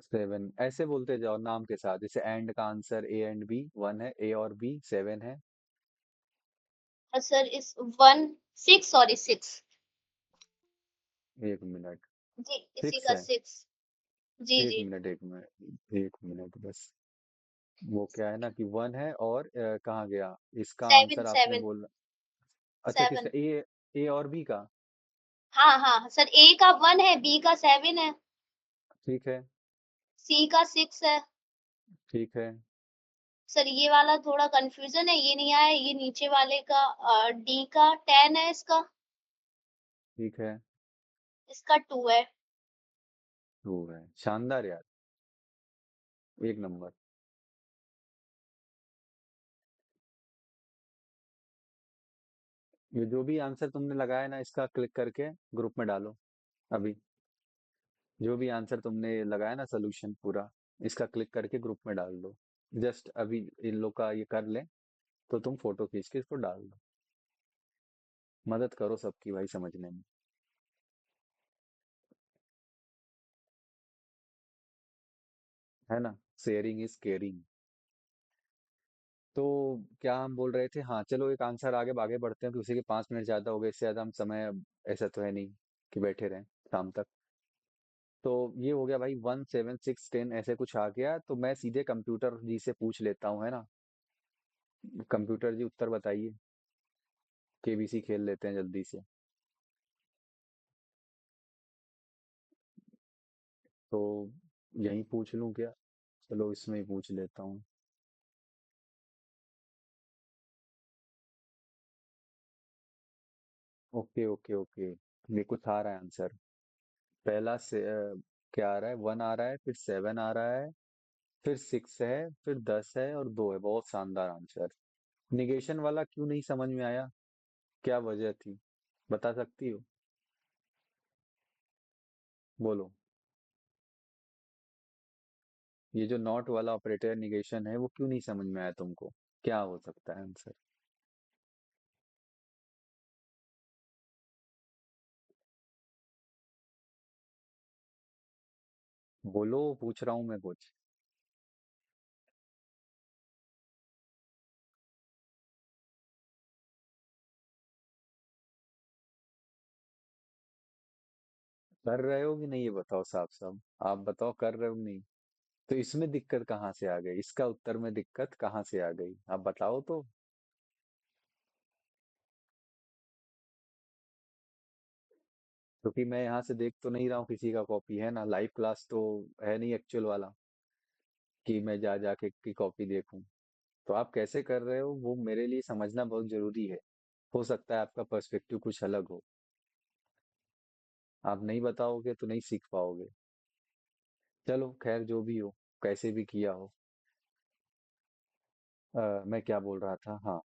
7। ऐसे बोलते जाओ नाम के साथ, जैसे एंड का आंसर ए एंड बी 1 है, ए और बी 7 है। और सर इस 1 6 सॉरी 6। 1 मिनट। जी, इसी 6 का है। 6। जी, एक जी। मिनट, 1 मिनट, 1 मिनट बस। वो क्या है ना कि 1 है, और कहाँ गया? इसका 7 आंसर आपने 7 बोला। अच्छा, किसका? 7। ए? ए और बी का? हाँ, हाँ, सर ए का 1 है, बी का 7 है, ठीक है। सी का 6 है। ठीक है। सर ये वाला थोड़ा कन्फ्यूज़न है, ये नहीं आया, ये नीचे वाले का डी का 10 है इसका, ठीक है। इसका 2 है। 2 है, शानदार यार। एक नंबर। ये जो भी आंसर तुमने लगाया ना, इसका क्लिक करके ग्रुप में डालो अभी। जो भी आंसर तुमने लगाया ना, सोल्यूशन पूरा, इसका क्लिक करके ग्रुप में डाल दो। जस्ट अभी इन लोग का ये कर ले, तो तुम फोटो खींच के इसको डाल दो। मदद करो सबकी भाई समझने में, है ना? Sharing is caring. तो क्या हम बोल रहे थे? हाँ चलो, एक आंसर आगे आगे बढ़ते हैं, कि उसी के 5 मिनट ज्यादा हो गए, इससे ज्यादा हम समय ऐसा तो है नहीं कि बैठे रहें शाम तक। तो ये हो गया भाई, 1 7 6 10 ऐसे कुछ आ गया, तो मैं सीधे कंप्यूटर जी से पूछ लेता हूँ, है ना? कंप्यूटर जी उत्तर बताइए। केबीसी खेल लेते हैं जल्दी से। तो यहीं पूछ लूं क्या? चलो इसमें ही पूछ लेता हूँ। ओके ओके ओके, मेरे को आ रहा है आंसर। पहला से क्या आ रहा है? 1 आ रहा है, फिर 7 आ रहा है, फिर 6 है, फिर 10 है, और 2 है। बहुत शानदार आंसर। निगेशन वाला क्यों नहीं समझ में आया? क्या वजह थी, बता सकती हो? बोलो। ये जो नॉट वाला ऑपरेटर निगेशन है, वो क्यों नहीं समझ में आया तुमको? क्या हो सकता है आंसर? बोलो, पूछ रहा हूँ मैं कुछ। कर रहे हो कि नहीं, ये बताओ साफ साफ। आप बताओ, कर रहे हो कि नहीं? तो इसमें दिक्कत कहाँ से आ गई? इसका उत्तर में दिक्कत कहाँ से आ गई, आप बताओ तो। क्योंकि मैं यहाँ से देख तो नहीं रहा हूँ किसी का कॉपी, है ना? लाइव क्लास तो है नहीं एक्चुअल वाला, कि मैं जा जाके की कॉपी देखूं। तो आप कैसे कर रहे हो, वो मेरे लिए समझना बहुत जरूरी है। हो सकता है आपका पर्सपेक्टिव कुछ अलग हो। आप नहीं बताओगे तो नहीं सीख पाओगे। चलो खैर, जो भी हो, कैसे भी किया हो। मैं क्या बोल रहा था, हाँ,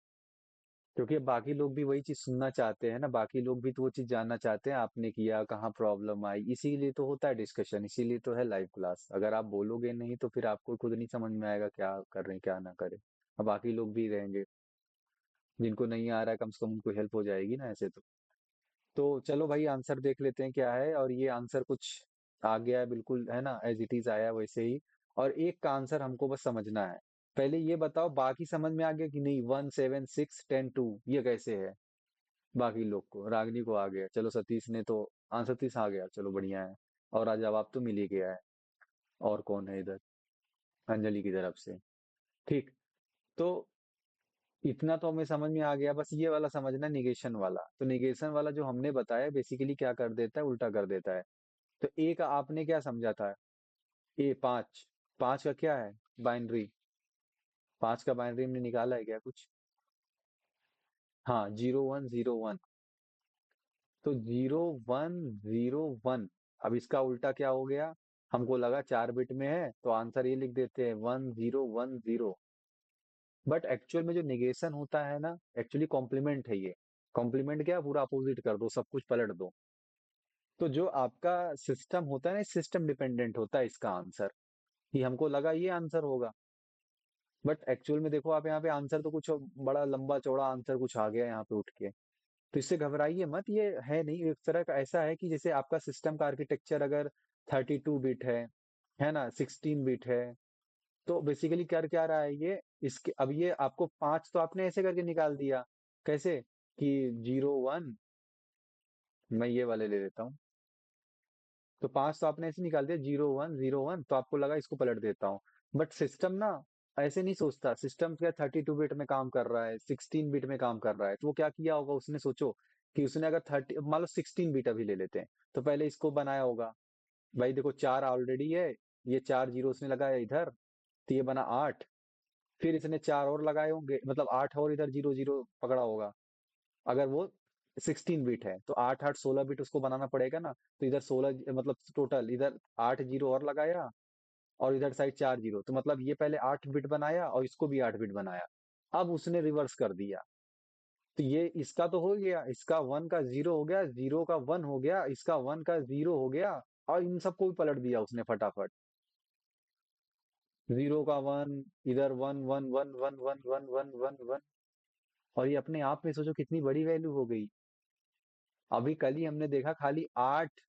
क्योंकि बाकी लोग भी वही चीज सुनना चाहते हैं ना, बाकी लोग भी तो वो चीज जानना चाहते हैं आपने किया कहाँ प्रॉब्लम आई, इसीलिए तो होता है डिस्कशन, इसीलिए तो है लाइव क्लास। अगर आप बोलोगे नहीं तो फिर आपको खुद नहीं समझ में आएगा क्या कर रहे हैं क्या ना करें। अब बाकी लोग भी रहेंगे, जिनको नहीं आ रहा है कम से कम उनको हेल्प हो जाएगी ना ऐसे तो चलो भाई आंसर देख लेते हैं क्या है, और ये आंसर कुछ आ गया है बिल्कुल, है ना, एज इट इज आया वैसे ही। और एक का आंसर हमको बस समझना है। पहले ये बताओ बाकी समझ में आ गया कि नहीं, 1 7 6 10 2 ये कैसे है। बाकी लोग को, रागनी को आ गया, चलो सतीश ने तो आंसर, सतीश आ गया, चलो बढ़िया है। और आज जवाब तो मिल ही गया है। और कौन है इधर, अंजलि की तरफ से। ठीक, तो इतना तो हमें समझ में आ गया, बस ये वाला समझना, निगेशन वाला। तो निगेशन वाला जो हमने बताया बेसिकली क्या कर देता है, उल्टा कर देता है। तो ए का आपने क्या समझा था, ए 5, 5 का क्या है बाइनरी, 5 का बाइनरी हमने निकाला है क्या कुछ। हाँ, 0 1 0 1। तो 0 1 0 1, अब इसका उल्टा क्या हो गया, हमको लगा 4 बिट में है तो आंसर ये लिख देते हैं 1 0 1 0। बट एक्चुअल में जो निगेशन होता है ना, एक्चुअली कॉम्प्लीमेंट है ये। कॉम्प्लीमेंट क्या, पूरा अपोजिट कर दो, सब कुछ पलट दो। तो जो आपका सिस्टम होता है ना, सिस्टम डिपेंडेंट होता है इसका आंसर, कि हमको लगा ये आंसर होगा, बट एक्चुअल में देखो आप यहाँ पे आंसर तो कुछ बड़ा लंबा चौड़ा आंसर कुछ आ गया यहाँ पे उठ के। तो इससे घबराइए मत, ये है नहीं, एक तरह का ऐसा है कि जैसे आपका सिस्टम का आर्किटेक्चर अगर 32 बिट है ना, 16 बिट है, तो बेसिकली कर क्या रहा है ये, इसके अब ये आपको 5 तो आपने ऐसे करके निकाल दिया, कैसे कि 0 1, मैं ये वाले ले लेता हूँ। तो 5 तो आपने ऐसे निकाल दिया, 0 1 0 1, तो आपको लगा इसको पलट देता हूँ। बट सिस्टम ना ऐसे नहीं सोचता, सिस्टम क्या 32 बिट में काम कर रहा है, 16 बिट में काम कर रहा है, तो वो क्या किया होगा उसने, सोचो कि उसने अगर 30, मान लो 16 बिट अभी ले लेते हैं, तो पहले इसको बनाया होगा। भाई देखो 4 ऑलरेडी है, ये 4 जीरो उसने लगाया इधर, तो ये बना 8। फिर इसने 4 और लगाए होंगे, मतलब 8 और इधर 0 0 पकड़ा होगा। अगर वो 16 बिट है तो 8 8 16 बिट उसको बनाना पड़ेगा ना। तो इधर 16, मतलब टोटल इधर 8 जीरो और लगाया, और इधर साइड 4 जीरो, तो मतलब ये पहले 8 बिट बनाया और इसको भी 8 बिट बनाया। अब उसने रिवर्स कर दिया, तो ये इसका तो हो गया, इसका 1 का 0 हो गया, 0 का 1 हो गया, इसका 1 का 0 हो गया, और इन सबको भी पलट दिया उसने फटाफट। 0 का 1, इधर 1 1 1 1 1 1 1 1, और ये अपने आप में सोचो कितनी बड़ी वैल्यू हो गई। अभी कल ही हमने देखा खाली 8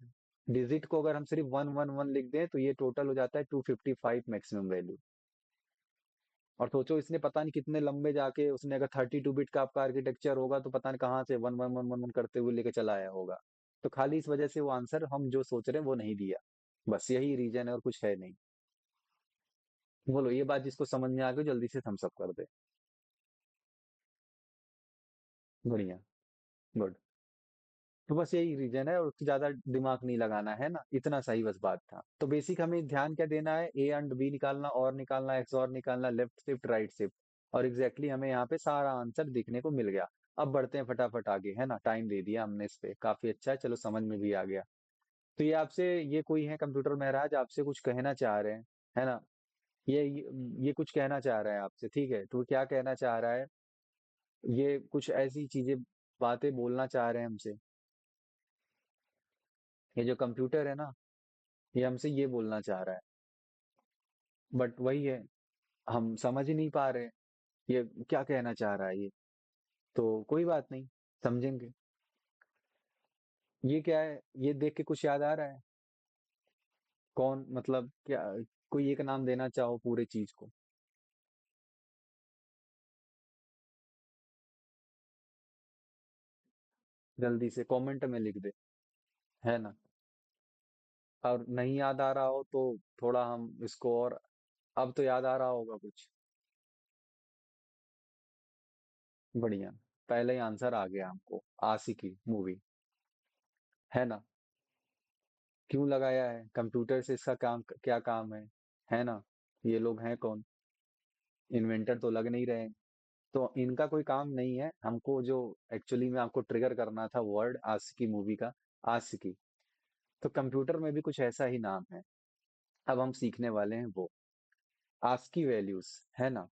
डिजिट को अगर हम सिर्फ 1 1 1 लिख दें तो ये टोटल हो जाता है 255 मैक्सिमम वैल्यू। और सोचो इसने पता नहीं कितने लंबे जाके उसने, अगर 32 बिट का आपका आर्किटेक्चर होगा तो पता नहीं कहाँ से 1 1 1 1 1 करते हुए लेके चला आया होगा। तो खाली इस वजह से वो आंसर हम जो सोच रहे हैं वो नहीं दिया, बस यही रीजन है और कुछ है नहीं। बोलो ये बात जिसको समझ में आ गई जल्दी से थम्स अप कर दे। बढ़िया, गुड। तो बस यही रीजन है, और उससे ज्यादा दिमाग नहीं लगाना है ना, इतना सही बस बात था। तो बेसिक हमें ध्यान क्या देना है, ए एंड बी निकालना, और निकालना, एक्स और निकालना, लेफ्ट शिफ्ट राइट शिफ्ट, और एग्जैक्टली हमें यहाँ पे सारा आंसर दिखने को मिल गया। अब बढ़ते हैं फटाफट आगे, है ना, टाइम दे दिया हमने इस पे, काफी अच्छा है, चलो समझ में भी आ गया। तो ये आपसे, ये कोई है कंप्यूटर महाराज आपसे कुछ कहना चाह रहे हैं, है ना, ये कुछ कहना चाह रहा है आपसे, ठीक है, तो क्या कहना चाह रहा है, ये कुछ ऐसी चीजें, बातें बोलना चाह रहे हैं हमसे। ये जो कंप्यूटर है ना, ये हमसे ये बोलना चाह रहा है, बट वही है, हम समझ ही नहीं पा रहे ये क्या कहना चाह रहा है ये। तो कोई बात नहीं, समझेंगे। ये क्या है, ये देख के कुछ याद आ रहा है, कौन, मतलब क्या, कोई एक नाम देना चाहो पूरे चीज को। जल्दी से कमेंट में लिख दे, है ना। और नहीं याद आ रहा हो तो थोड़ा हम इसको और, अब तो याद आ रहा होगा कुछ। बढ़िया, पहले ही आंसर आ गया हमको, आशिकी मूवी, है ना। क्यों लगाया है, कंप्यूटर से इसका काम क्या काम है ना। ये लोग हैं कौन, इन्वेंटर तो लग नहीं रहे हैं। तो इनका कोई काम नहीं है, हमको जो एक्चुअली में आपको ट्रिगर करना था वर्ड आशिकी मूवी का, आशिकी। तो कंप्यूटर में भी कुछ ऐसा ही नाम है, अब हम सीखने वाले हैं वो, आस्की वैल्यूज, है ना।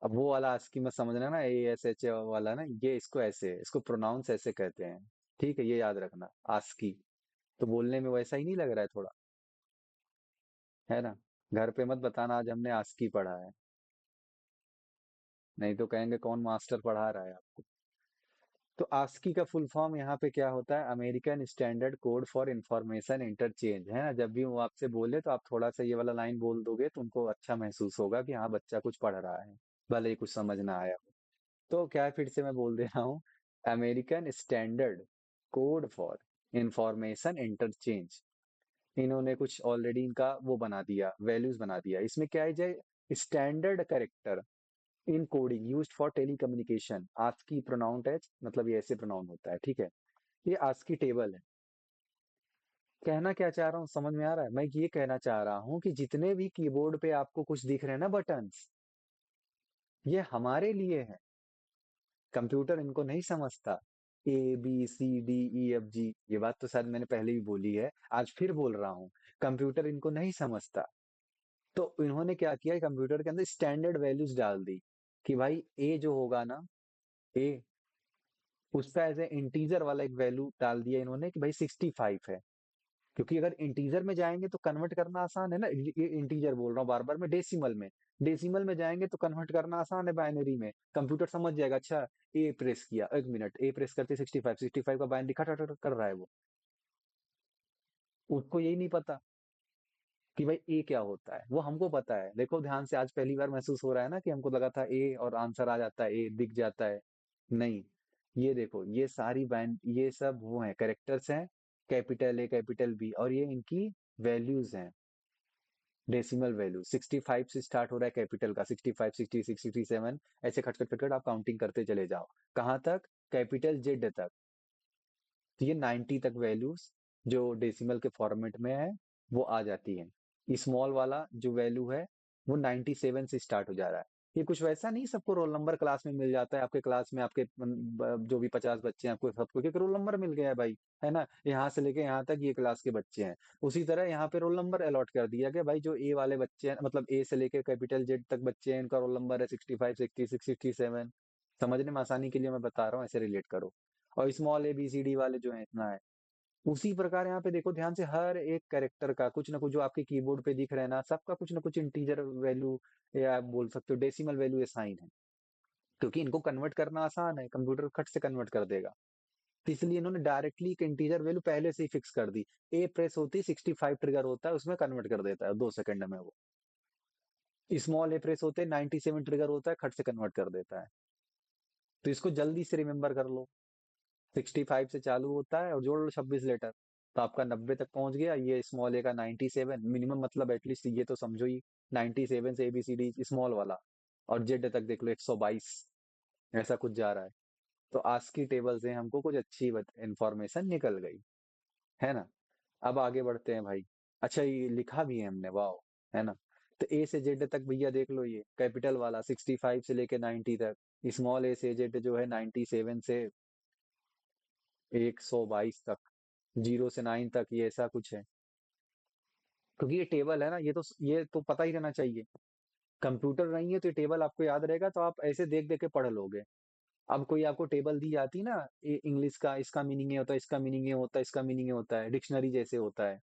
अब वो वाला ASCII में समझना ना, ASH वाला ना, ये इसको ऐसे, इसको प्रोनाउंस ऐसे कहते हैं। ठीक है, ये याद रखना, ASCII। तो बोलने में वैसा ही नहीं लग रहा है थोड़ा, है ना? घर पे मत बताना आज हमने ASCII पढ़ा है, नहीं तो कहेंगे कौन मास्टर पढ़ा रहा है आपको। तो ASCII का फुल फॉर्म यहाँ पे क्या होता है? American standard code for information interchange, है ना? जब भी वो आपसे बोले तो आप थोड़ा सा ये वाला लाइन बोल दोगे तो उनको अच्छा महसूस होगा कि हाँ बच्चा कुछ पढ़ रहा है, भले ही कुछ समझ ना आया हो। तो क्या है, फिर से मैं बोल दे रहा हूँ, American standard code for information interchange. इन्होंने कुछ ऑलरेडी इनका वो बना दिया, वैल्यूज बना दिया। इसमें क्या है, जाए standard character encoding used for telecommunication, ASCII pronounced as, मतलब ये ऐसे प्रोनाउन होता है, ठीक है? ये ASCII टेबल है। कहना क्या चाह रहा हूँ समझ में आ रहा है? मैं ये कहना चाह रहा हूँ कि जितने भी कीबोर्ड पे आपको कुछ दिख रहे हैं ना बटन्स, ये हमारे लिए है। कंप्यूटर इनको नहीं समझता। ABCDEFG, ये बात तो शायद मैंने पहले भी बोली है, आज फिर बोल रहा हूँ, कंप्यूटर इनको नहीं समझता। तो इन्होंने क्या किया, कंप्यूटर के अंदर स्टैंडर्ड वैल्यूज डाल दी कि भाई ए जो होगा ना, ए, उसका एज ए इंटीजर वाला एक वैल्यू डाल दिया इन्होंने कि भाई 65 है। क्योंकि अगर इंटीजर में जाएंगे तो कन्वर्ट करना आसान है ना, ये इंटीजर बोल रहा हूँ बार बार मैं, डेसिमल में, डेसिमल में जाएंगे तो कन्वर्ट करना आसान है बाइनरी में, कंप्यूटर समझ जाएगा। अच्छा, ए प्रेस किया, एक मिनट, ए प्रेस करते 65, 65 का बाइनरी खट खट खट कर रहा है वो, उसको यही नहीं पता कि भाई ए क्या होता है। वो हमको पता है, देखो ध्यान से, आज पहली बार महसूस हो रहा है ना कि हमको लगा था ए और आंसर आ जाता है, ए दिख जाता है। नहीं, ये देखो, ये सारी बैन, ये सब वो है, कैरेक्टर्स हैं, कैपिटल ए कैपिटल बी, और ये इनकी वैल्यूज हैं, डेसिमल वैल्यू। 65 से स्टार्ट हो रहा है कैपिटल का, 65, 66, 67, ऐसे खट खट खट खट आप काउंटिंग करते चले जाओ। कहाँ तक? कैपिटल जेड तक। तो ये 90 तक वैल्यूज जो डेसिमल के फॉर्मेट में है वो आ जाती है। स्मॉल वाला जो वैल्यू है वो 97 से स्टार्ट हो जा रहा है। ये कुछ वैसा नहीं सबको रोल नंबर क्लास में मिल जाता है, आपके क्लास में आपके जो भी 50 बच्चे हैं आपको सबको एक रोल नंबर मिल गया है भाई, है ना? यहाँ से लेके यहाँ तक ये क्लास के बच्चे हैं। उसी तरह यहाँ पे रोल नंबर अलॉट कर दिया गया भाई, जो ए वाले बच्चे हैं, मतलब ए से लेके कैपिटल जेड तक बच्चे हैं, इनका रोल नंबर है 65, 66, 67। समझने में आसानी के लिए मैं बता रहा हूँ, ऐसे रिलेट करो। और स्मॉल ABCD वाले जो है इतना है। उसी प्रकार यहाँ पे देखो ध्यान से, हर एक कैरेक्टर का कुछ ना कुछ जो आपके कीबोर्ड पे दिख रहे हैं ना, सबका कुछ ना कुछ इंटीजर वैल्यू, या आप बोल सकते हो डेसिमल वैल्यू असाइन है। क्योंकि इनको कन्वर्ट करना आसान है, कंप्यूटर खट से कन्वर्ट कर देगा। तो इसलिए इन्होंने डायरेक्टली एक इंटीजर वैल्यू पहले से ही फिक्स कर दी। ए प्रेस होती है, 65 ट्रिगर होता है, उसमें कन्वर्ट कर देता है 2 सेकंड में वो। स्मॉल ए प्रेस होते हैं, 97 ट्रिगर होता है, खट से कन्वर्ट कर देता है। तो इसको जल्दी से रिमेम्बर कर लो, 65 से चालू होता है और जोड़ लो 26 लेटर, तो आपका 90 तक पहुंच गया। ये स्मॉल ए का 97 मिनिमम, मतलब एटलीस्ट ये तो समझो ही, 97 से ABCD स्मॉल वाला, और जेड तक देख लो 122, ऐसा कुछ जा रहा है। तो ASCII टेबल से हमको कुछ अच्छी इंफॉर्मेशन निकल गई, है ना? अब आगे बढ़ते हैं भाई। अच्छा, ये लिखा भी है हमने, वाह, है ना? तो ए से जेड तक भैया देख लो, ये कैपिटल वाला 65 से लेके 90 तक, स्मॉल ए से जेड जो है 97 से 122 तक, 0 से 9 तक, ये ऐसा कुछ है। क्योंकि ये टेबल है ना, ये तो पता ही रहना चाहिए। कंप्यूटर नहीं है तो ये टेबल आपको याद रहेगा, तो आप ऐसे देख देख के पढ़ लोगे। अब कोई आपको टेबल दी जाती ना, इंग्लिश का इसका मीनिंग ये होता है, इसका मीनिंग ये होता है, इसका मीनिंग ये होता है, डिक्शनरी जैसे होता है,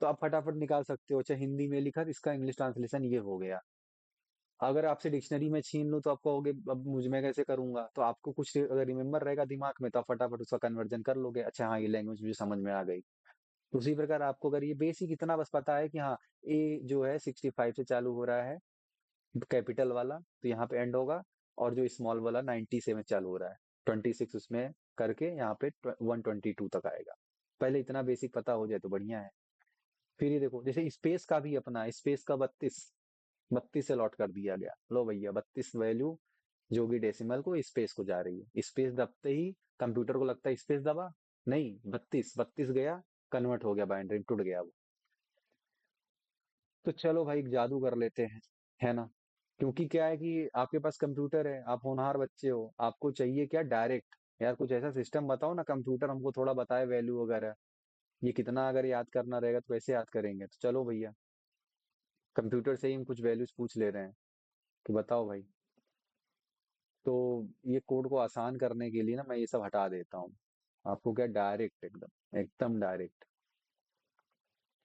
तो आप फटाफट निकाल सकते हो। अच्छा, हिंदी में लिखा तो इसका इंग्लिश ट्रांसलेशन ये हो गया। अगर आपसे डिक्शनरी में छीन लूं तो आप कहोगे अब मुझ में कैसे करूंगा, तो आपको कुछ अगर रिमेम्बर रहेगा दिमाग में तो आप फटाफट उसका कन्वर्जन कर लोगे, अच्छा हाँ ये लैंग्वेज मुझे समझ में आ गई। उसी प्रकार आपको अगर ये बेसिक इतना बस पता है कि हाँ, ए जो है 65 से चालू हो रहा है, कैपिटल वाला, तो यहाँ पे एंड होगा, और जो स्मॉल वाला 97 चालू हो रहा है, 26 उसमें करके यहाँ पे 122 तक आएगा। पहले इतना बेसिक पता हो जाए तो बढ़िया है। फिर ये देखो, जैसे स्पेस का भी अपना, स्पेस का 32, 32 से लॉट कर दिया गया, लो भैया 32 वैल्यू जो भी डेसिमल को स्पेस को जा रही है, स्पेस दबते ही कंप्यूटर को लगता है स्पेस दबा, नहीं, 32 32 गया, कन्वर्ट हो गया, बाइनरी टूट गया वो। तो चलो भाई, एक जादू कर लेते हैं, है ना? क्योंकि क्या है कि आपके पास कंप्यूटर है, आप होनहार बच्चे हो, आपको चाहिए क्या, डायरेक्ट। यार कुछ ऐसा सिस्टम बताओ ना, कंप्यूटर हमको थोड़ा बताए वैल्यू वगैरह, ये कितना अगर याद करना रहेगा तो कैसे याद करेंगे? तो चलो भैया, कंप्यूटर से ही हम कुछ वैल्यूज पूछ ले रहे हैं, कि बताओ भाई। तो ये कोड को आसान करने के लिए ना मैं ये सब हटा देता हूँ। आपको क्या डायरेक्ट एकदम एकदम डायरेक्ट।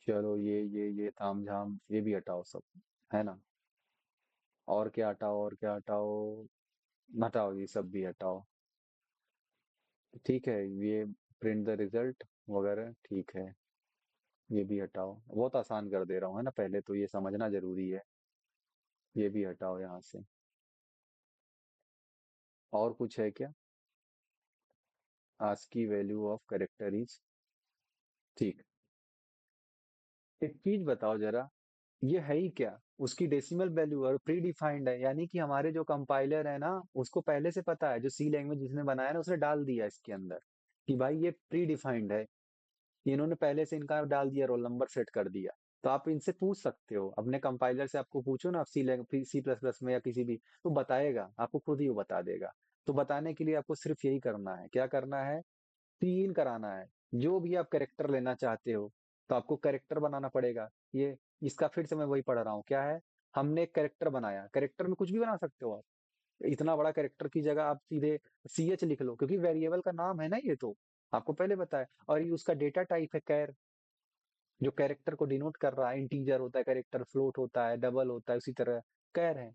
चलो ये ताम झाम ये भी हटाओ सब, है ना। और क्या हटाओ, और क्या हटाओ, हटाओ ये सब भी हटाओ। ठीक है, ये प्रिंट द रिजल्ट वगैरह ठीक है, ये भी हटाओ। बहुत आसान कर दे रहा हूँ, है ना, पहले तो ये समझना जरूरी है। ये भी हटाओ यहाँ से। और कुछ है क्या? ASCII value of character is, ठीक। एक चीज बताओ जरा, ये है ही क्या? उसकी डेसिमल वैल्यू और प्री डिफाइंड है, यानी कि हमारे जो कंपाइलर है ना, उसको पहले से पता है, जो सी लैंग्वेज जिसने बनाया ना उसने डाल दिया इसके अंदर कि भाई ये प्री डिफाइंड है। इन्होंने पहले से इनका डाल दिया, रोल नंबर सेट कर दिया। तो आप इनसे पूछ सकते हो, अपने कंपाइलर से आपको पूछो ना, आप सी प्लस प्लस में या किसी भी, तो बताएगा आपको, खुद ही वो बता देगा। तो बताने के लिए आपको सिर्फ यही करना है, क्या करना है, तीन कराना है। जो भी आप कैरेक्टर लेना चाहते हो तो आपको कैरेक्टर बनाना पड़ेगा। ये इसका फिर से मैं वही पढ़ रहा हूँ, क्या है, हमने एक कैरेक्टर बनाया, कैरेक्टर में कुछ भी बना सकते हो आप। इतना बड़ा कैरेक्टर की जगह आप सीधे सी एच लिख लो, क्योंकि वेरिएबल का नाम है ना ये तो, आपको पहले बताया। और ये उसका डेटा टाइप है कैर, जो कैरेक्टर को डिनोट कर रहा है। इंटीजर होता है कैरेक्टर, फ्लोट होता है, डबल होता है, उसी तरह कैर है।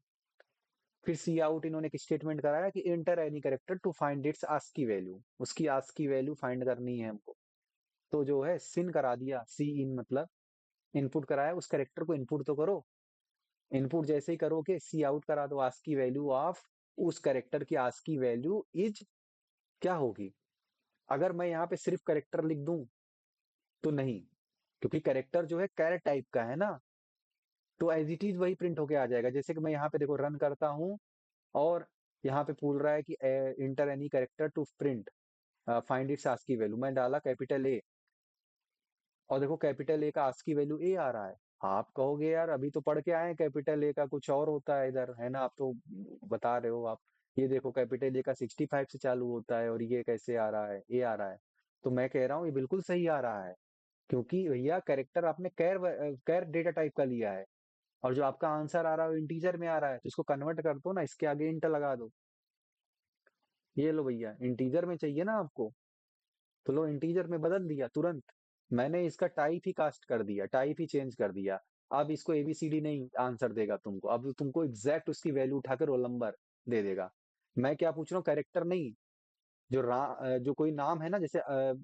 फिर सी आउट इन्होंने एक स्टेटमेंट कराया कि enter any character to find its ASCII value, उसकी आस्की वैल्यू फाइंड करनी है हमको। तो जो है सिन करा दिया, सी इन मतलब इनपुट कराया, उस कैरेक्टर को इनपुट तो करो। इनपुट जैसे ही करोगे सी आउट करा दो, आस्की वैल्यू ऑफ उस कैरेक्टर की आस्की वैल्यू इज क्या होगी। अगर मैं यहाँ पे सिर्फ कैरेक्टर लिख दूं तो नहीं, क्योंकि कैरेक्टर जो है कैर टाइप का है ना, तो एज इट इज वही प्रिंट होके आ जाएगा। जैसे कि मैं यहाँ पे देखो रन करता हूँ, और यहाँ पे पूछ रहा है कि enter any character to print find its ASCII value, मैं डाला कैपिटल ए, और देखो कैपिटल ए का आस्की वैल्यू ए आ रहा है। आप कहोगे यार अभी तो पढ़ के आए हैं, कैपिटल ए का कुछ और होता है इधर, है ना, आप तो बता रहे हो आप। ये देखो कैपिटल ए का 65 से चालू होता है, और ये कैसे आ रहा है, ए आ रहा है। तो मैं कह रहा हूँ ये बिल्कुल सही आ रहा है, क्योंकि भैया कैरेक्टर आपने कैर कैर डेटा टाइप का लिया है, और जो आपका आंसर आ रहा है वो इंटीजर में आ रहा है, तो इसको कन्वर्ट कर दो ना, इसके आगे इंट लगा दो। ये लो भैया, इंटीजर में चाहिए ना आपको, तो लो इंटीजर में बदल दिया तुरंत। मैंने इसका टाइप ही कास्ट कर दिया, टाइप ही चेंज कर दिया। अब इसको एबीसीडी नहीं आंसर देगा तुमको, अब तुमको एग्जैक्ट उसकी वैल्यू उठाकर रोल नंबर दे देगा। मैं क्या पूछ रहा हूँ, कैरेक्टर नहीं, जो कोई नाम है ना, जैसे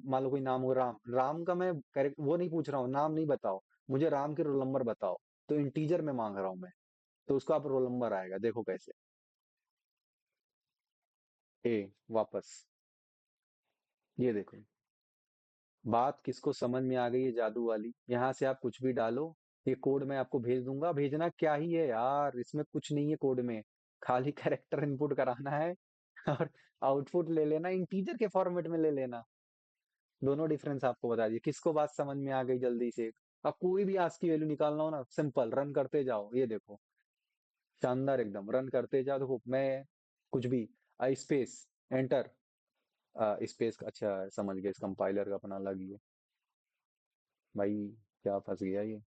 मान लो कोई नाम हो राम, राम का मैं वो नहीं पूछ रहा हूँ, नाम नहीं बताओ, मुझे राम के रोल नंबर बताओ। तो इंटीजर में मांग रहा हूँ मैं, तो उसका अब रोल नंबर आएगा, देखो कैसे। ए वापस, ये देखो, बात किसको समझ में आ गई है जादू वाली। यहाँ से आप कुछ भी डालो, ये कोड मैं आपको भेज दूंगा। भेजना क्या ही है यार, इसमें कुछ नहीं है कोड में, खाली कैरेक्टर इनपुट कराना है और आउटपुट ले लेना, इंटीजर के फॉर्मेट में ले लेना। दोनों डिफरेंस आपको बता दिए, किसको बात समझ में आ गई जल्दी से। अब कोई भी आज की वैल्यू निकालना हो ना, सिंपल रन करते जाओ, ये देखो शानदार एकदम, रन करते जाओ। देखो मैं कुछ भी स्पेस एंटर, स्पेस अच्छा समझ गए, इस कंपाइलर का अपना अलग ही है भाई। क्या फंस गया ये।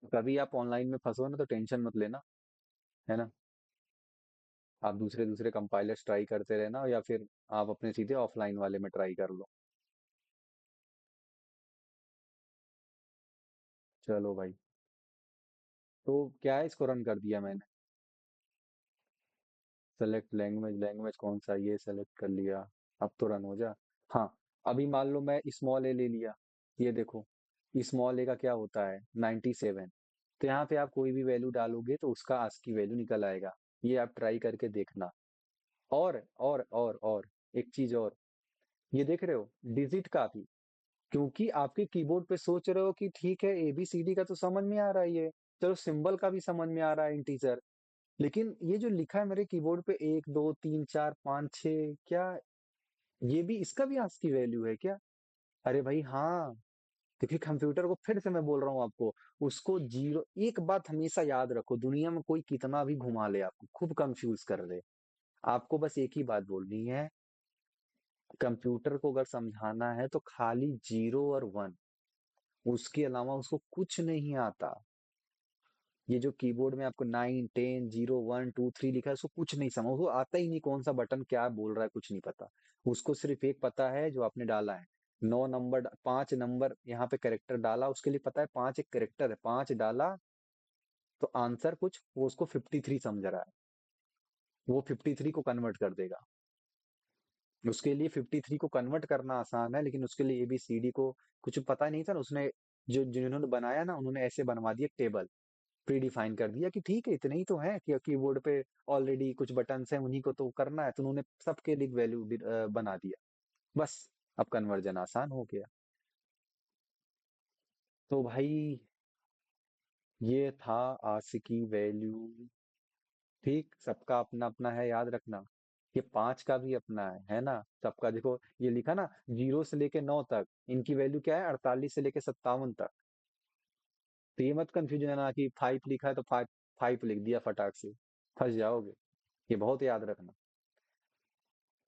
कभी आप ऑनलाइन में फंसो ना तो टेंशन मत लेना, है ना। आप दूसरे दूसरे कंपाइलर्स ट्राई करते रहना, या फिर आप अपने सीधे ऑफलाइन वाले में ट्राई कर लो। चलो भाई, तो क्या है, इसको रन कर दिया मैंने। सेलेक्ट लैंग्वेज, लैंग्वेज कौन सा, ये सेलेक्ट कर लिया। अब तो रन हो जा। हाँ, अभी मान लो मैं स्मॉल ए ले लिया, ये देखो स्मॉल ए का क्या होता है 97। तो यहाँ पे आप कोई भी वैल्यू डालोगे तो उसका आस्की वैल्यू निकल आएगा। ये आप ट्राई करके देखना। और एक चीज और, ये देख रहे हो डिजिट का भी, क्योंकि आपके कीबोर्ड पे सोच रहे हो कि ठीक है एबीसीडी का तो समझ में आ रहा है ये, चलो सिंबल का भी समझ में आ रहा है इंटीजर, लेकिन ये जो लिखा है मेरे कीबोर्ड पे 1 2 3 4 5 6, क्या ये भी, इसका भी आज की वैल्यू है क्या? अरे भाई हाँ, क्योंकि कंप्यूटर को फिर से मैं बोल रहा हूँ आपको, उसको जीरो, एक बात हमेशा याद रखो, दुनिया में कोई कितना भी घुमा ले आपको, खूब कंफ्यूज कर दे, आपको बस एक ही बात बोलनी है, कंप्यूटर को अगर समझाना है तो खाली जीरो और वन, उसके अलावा उसको कुछ नहीं आता। ये जो कीबोर्ड में आपको 9 10 0 1 2 3 लिखा है, उसको कुछ नहीं समझ, उसको आता ही नहीं कौन सा बटन क्या बोल रहा है, कुछ नहीं पता। उसको सिर्फ एक पता है जो आपने डाला है, 9 नंबर 5 नंबर यहाँ पे करेक्टर डाला, उसके लिए पता है 5 एक करेक्टर है, 5 डाला तो आंसर कुछ, वो उसको 53 समझ रहा है, वो 53 को कन्वर्ट कर देगा। उसके लिए 53 को कन्वर्ट करना आसान है, लेकिन उसके लिए एबीसीडी को कुछ पता नहीं था ना, उसने जो जिन्होंने बनाया ना, उन्होंने ऐसे बनवा दिया टेबल, प्री डिफाइन कर दिया कि ठीक है इतने ही तो है कि कीबोर्ड पे ऑलरेडी कुछ बटन्स हैं, उन्हीं को तो करना है, तो उन्होंने सबके लिए वैल्यू बना दिया, बस। अब कन्वर्जन आसान हो गया। तो भाई ये था आशिकी वैल्यू। ठीक, सबका अपना अपना है, याद रखना। ये 5 का भी अपना है ना? सबका देखो, ये लिखा ना 0 से लेके 9 तक, इनकी वैल्यू क्या है, 48 से लेके 57 तक। तो ये मत कंफ्यूजन है ना कि 5 लिखा है तो 5 5 लिख दिया फटाक से, फंस जाओगे। ये बहुत याद रखना,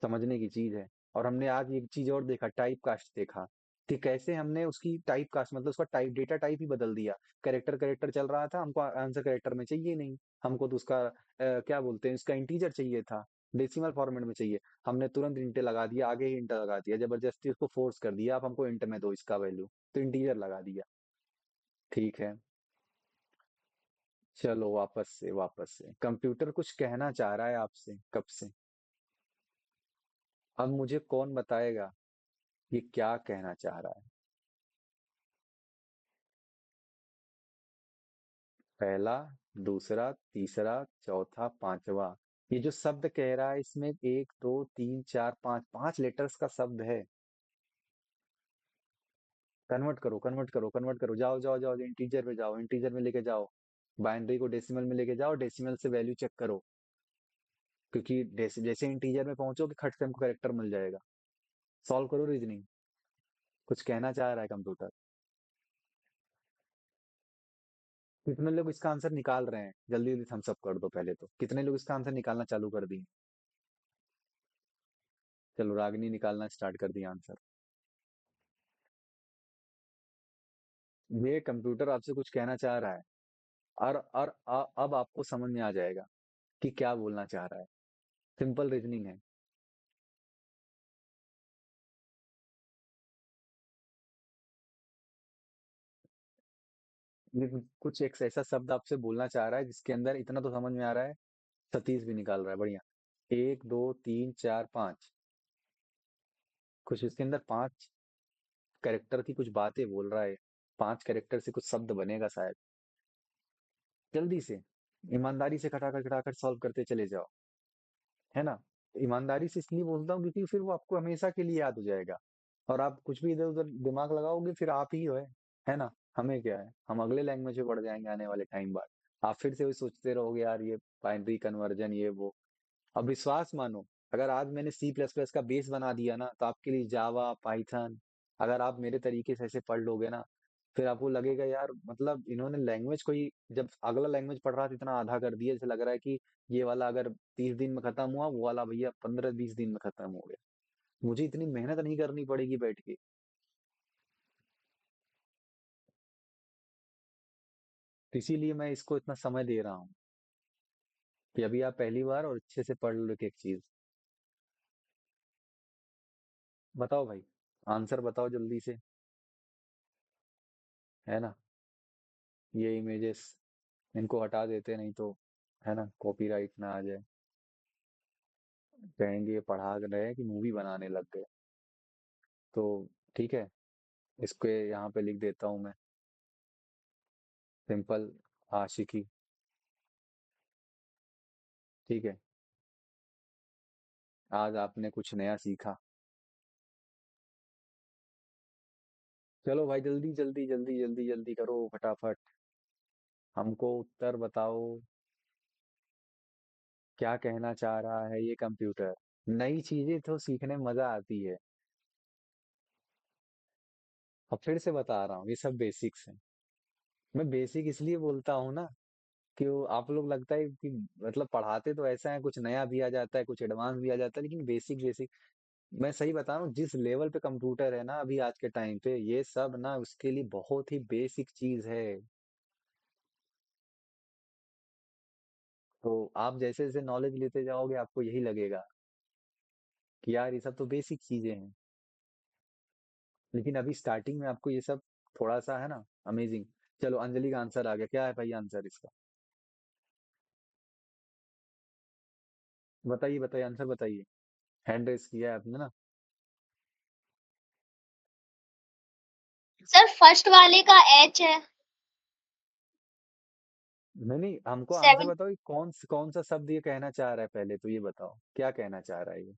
समझने की चीज है। और हमने आज एक चीज और देखा, टाइप कास्ट देखा, कि कैसे हमने उसकी टाइप कास्ट मतलब उसका टाइप डेटा टाइप ही बदल दिया। करेक्टर करेक्टर चल रहा था, हमको आंसर करेक्टर में चाहिए नहीं, हमको तो उसका क्या बोलते हैं, उसका इंटीजर चाहिए था, डेसिमल फॉर्मेट में चाहिए। हमने तुरंत इंट लगा दिया, आगे ही इंट लगा दिया, जबरदस्ती उसको फोर्स कर दिया, अब हमको इंट में दो इसका वैल्यू, तो इंटीजर लगा दिया। ठीक है, चलो वापस से कंप्यूटर कुछ कहना चाह रहा है आपसे कब से। अब मुझे कौन बताएगा ये क्या कहना चाह रहा है। पहला, दूसरा, तीसरा, चौथा, पांचवा, ये जो शब्द कह रहा है इसमें 1 2 3 4 5, 5 लेटर्स का शब्द है। कन्वर्ट करो कन्वर्ट करो कन्वर्ट करो, जाओ जाओ जाओ इंटीजर पे जाओ, इंटीजर में लेके जाओ, बाइनरी को डेसिमल में लेके जाओ, डेसिमल से वैल्यू चेक करो, क्योंकि जैसे इंटीजर में पहुंचोगे खट से हमको करेक्टर मिल जाएगा। सॉल्व करो रीजनिंग, कुछ कहना चाह रहा है कंप्यूटर। कितने लोग इसका आंसर निकाल रहे हैं, जल्दी जल्दी थम्स अप कर दो पहले, तो कितने लोग इसका आंसर निकालना चालू कर दिए। चलो रागनी निकालना स्टार्ट कर दिया आंसर। ये कंप्यूटर आपसे कुछ कहना चाह रहा है, और अब आपको समझ में आ जाएगा कि क्या बोलना चाह रहा है। सिंपल रीजनिंग है। ये कुछ एक ऐसा शब्द आपसे बोलना चाह रहा है जिसके अंदर इतना तो समझ में आ रहा है, सतीश भी निकाल रहा है, बढ़िया। 1 2 3 4 5, कुछ इसके अंदर 5 कैरेक्टर की कुछ बातें बोल रहा है, 5 कैरेक्टर से कुछ शब्द बनेगा शायद। जल्दी से, ईमानदारी से खटाखट खटाखट सॉल्व करते चले जाओ, है ना? ईमानदारी से इसलिए बोलता हूँ क्योंकि फिर वो आपको हमेशा के लिए याद हो जाएगा, और आप कुछ भी इधर उधर दिमाग लगाओगे फिर आप ही हो, है ना? हमें क्या है, हम अगले लैंग्वेज में बढ़ जाएंगे आने वाले टाइम बाद। आप फिर से वही सोचते रहोगे यार, ये बाइनरी कन्वर्जन ये वो। अब विश्वास मानो, अगर आज मैंने सी प्लस प्लस का बेस बना दिया ना, तो आपके लिए जावा पाइथन, अगर आप मेरे तरीके से ऐसे पढ़ लोगे ना, फिर आपको लगेगा यार मतलब इन्होंने लैंग्वेज को ही, जब अगला लैंग्वेज पढ़ रहा था इतना आधा कर दिया, जैसे लग रहा है कि ये वाला अगर 30 दिन में खत्म हुआ, वो वाला भैया 15 20 दिन में खत्म हो गया। मुझे इतनी मेहनत नहीं करनी पड़ेगी बैठ के। तो इसीलिए मैं इसको इतना समय दे रहा हूँ कि अभी आप पहली बार और अच्छे से पढ़ लो एक एक चीज। बताओ भाई, आंसर बताओ जल्दी से, है ना? ये इमेजेस इनको हटा देते, नहीं तो है ना कॉपीराइट ना आ जाए, कहेंगे ये पढ़ा रहे हैं कि मूवी बनाने लग गए। तो ठीक है, इसको यहाँ पे लिख देता हूँ मैं, सिंपल आशिकी। ठीक है, आज आपने कुछ नया सीखा। चलो भाई जल्दी जल्दी जल्दी जल्दी जल्दी करो फटाफट, हमको उत्तर बताओ, क्या कहना चाह रहा है ये कंप्यूटर। नई चीजें तो सीखने में मजा आती है। अब फिर से बता रहा हूँ, ये सब बेसिक्स हैं। मैं बेसिक इसलिए बोलता हूँ ना कि वो आप लोग लगता है कि मतलब पढ़ाते तो ऐसा है, कुछ नया भी आ जाता है, कुछ एडवांस भी आ जाता है, लेकिन बेसिक बेसिक मैं सही बता रहा हूँ, जिस लेवल पे कंप्यूटर है ना अभी आज के टाइम पे, ये सब ना उसके लिए बहुत ही बेसिक चीज है। तो आप जैसे जैसे नॉलेज लेते जाओगे आपको यही लगेगा कि यार ये सब तो बेसिक चीजें हैं, लेकिन अभी स्टार्टिंग में आपको ये सब थोड़ा सा है ना अमेजिंग। चलो अंजलि का आंसर आ गया, क्या है भाई आंसर इसका? बताइए बताइए, आंसर बताइए। हैंड रेस किया है आपने ना? सर फर्स्ट वाले का एच है। नहीं नहीं, हमको आंसर सेवन बताओ कि कौन सा शब्द ये कहना चाह रहा है, पहले तो ये बताओ क्या कहना चाह रहा है ये। हाँ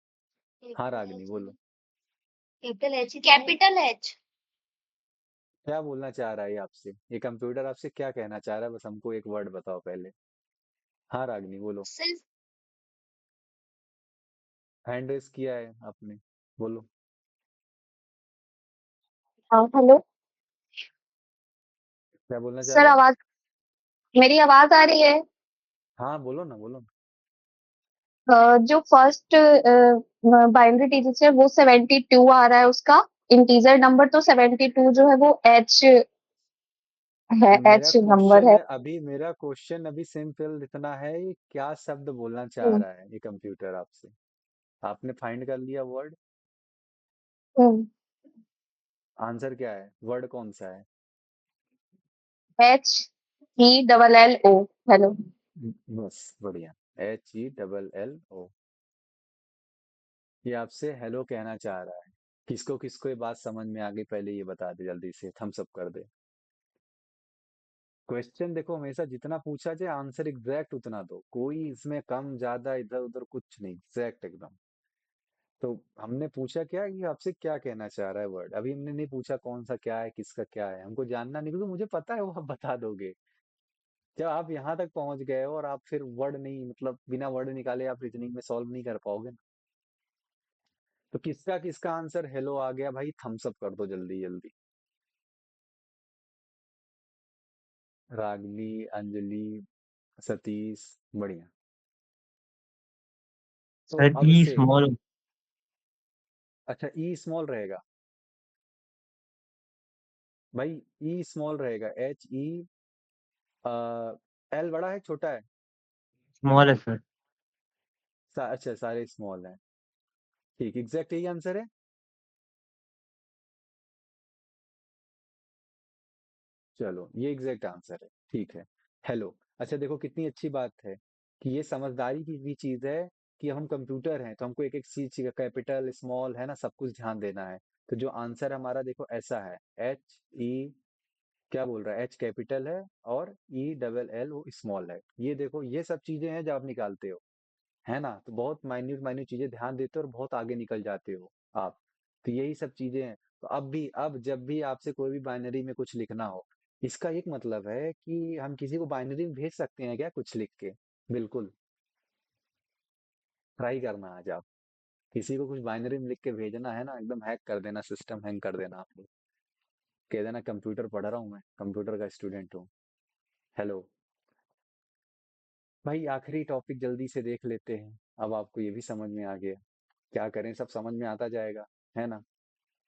कैपिटल रागनी एच बोलो। Capital H. क्या बोलना चाह रहा है ये आपसे, ये कंप्यूटर आपसे क्या कहना चाह रहा है, बस हमको एक वर्ड बताओ पहले। हाँ रागनी बोलो। सिर्फ हैंड रेस किया है आपने, बोलो। हाँ हेलो। क्या बोलना चाह सर रहा है? आवाज, मेरी आवाज आ रही है? हाँ बोलो ना, बोलो ना। जो फर्स्ट बाइनरी डिजिट है वो 72 आ रहा है उसका। इंटीजर नंबर तो 72 जो है वो एच है, एच नंबर है। मेरा क्वेश्चन अभी सिंपल इतना है, ये क्या शब्द बोलना चाह हम्म, रहा है ये कंप्यूटर आपसे? आपने फाइंड कर लिया वर्ड? हम्म, आंसर क्या है, वर्ड कौन सा है? HELLO। हेलो। बस बढ़िया। HELLO। ये आपसे हेलो कहना चाह रहा है। किसको किसको ये बात समझ में आ गई, पहले ये बता दे, जल्दी से थम्स अप कर दे। क्वेश्चन देखो हमेशा जितना पूछा जाए आंसर एग्जैक्ट उतना दो, कोई इसमें कम ज्यादा इधर उधर कुछ नहीं, एग्जैक्ट एकदम। तो हमने पूछा क्या कि आपसे क्या कहना चाह रहा है वर्ड, अभी हमने नहीं पूछा कौन सा क्या है किसका क्या है, हमको जानना नहीं, क्योंकि मुझे पता है वो आप बता दोगे। जब आप यहाँ तक पहुंच गए हो और आप फिर वर्ड नहीं, मतलब बिना वर्ड निकाले आप रीजनिंग में सॉल्व नहीं कर पाओगे ना। तो किसका किसका आंसर हेलो आ गया भाई, थम्स अप कर दो जल्दी जल्दी। रागनी, अंजलि, सतीश, बढ़िया। तो सर अब ई से, स्मॉल। अच्छा ई स्मॉल रहेगा भाई, ई स्मॉल रहेगा, एल बड़ा है छोटा है? स्मॉल है सर। अच्छा सारे स्मॉल हैं, ठीक, एग्जैक्ट यही आंसर है। चलो ये एग्जैक्ट आंसर है, ठीक है। हेलो। अच्छा देखो कितनी अच्छी बात है कि ये समझदारी की भी चीज है कि हम कंप्यूटर हैं तो हमको एक एक चीज का कैपिटल स्मॉल है ना सब कुछ ध्यान देना है। तो जो आंसर हमारा देखो ऐसा है, HE, क्या बोल रहा है, एच कैपिटल है और ELL वो स्मॉल है। ये देखो ये सब चीजें हैं जब आप निकालते हो, है ना, तो बहुत माइन्यूट माइन्यूट चीजें ध्यान देते हो और बहुत आगे निकल जाते हो आप। तो यही सब चीजें हैं। तो अब जब भी आपसे कोई भी बाइनरी में कुछ लिखना हो, इसका एक मतलब है कि हम किसी को बाइनरी में भेज सकते हैं क्या कुछ लिख के? बिल्कुल। ट्राई करना आज आप, किसी को कुछ बाइनरी में लिख के भेजना है ना, एकदम हैक कर देना, सिस्टम हैंग कर देना, आप लोग कह देना कंप्यूटर पढ़ रहा हूँ, मैं कंप्यूटर का स्टूडेंट हूँ। हेलो। भाई आखिरी टॉपिक जल्दी से देख लेते हैं। अब आपको ये भी समझ में आ गया, क्या करें, सब समझ में आता जाएगा, है ना।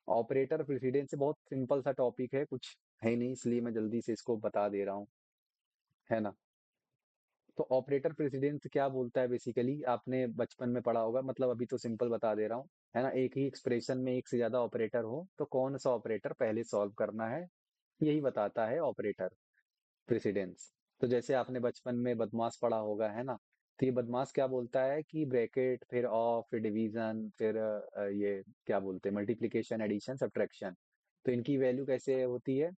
ऑपरेटर प्रेसिडेंस से बहुत सिंपल सा टॉपिक है, कुछ है नहीं, इसलिए मैं जल्दी से इसको बता दे रहा हूँ, है ना। तो ऑपरेटर प्रेसिडेंस क्या बोलता है, बेसिकली आपने बचपन में पढ़ा होगा, मतलब अभी तो सिंपल बता दे रहा हूँ, है ना। एक ही एक्सप्रेशन में एक से ज्यादा ऑपरेटर हो तो कौन सा ऑपरेटर पहले सॉल्व करना है, यही बताता है ऑपरेटर प्रेसिडेंस। तो जैसे आपने बचपन में बदमाश पढ़ा होगा, है ना। तो ये बदमाश क्या बोलता है कि ब्रैकेट, फिर ऑफ, फिर डिवीजन, फिर ये क्या बोलते हैं, मल्टीप्लिकेशन, एडिशन, सब्ट्रैक्शन। तो इनकी वैल्यू कैसे होती है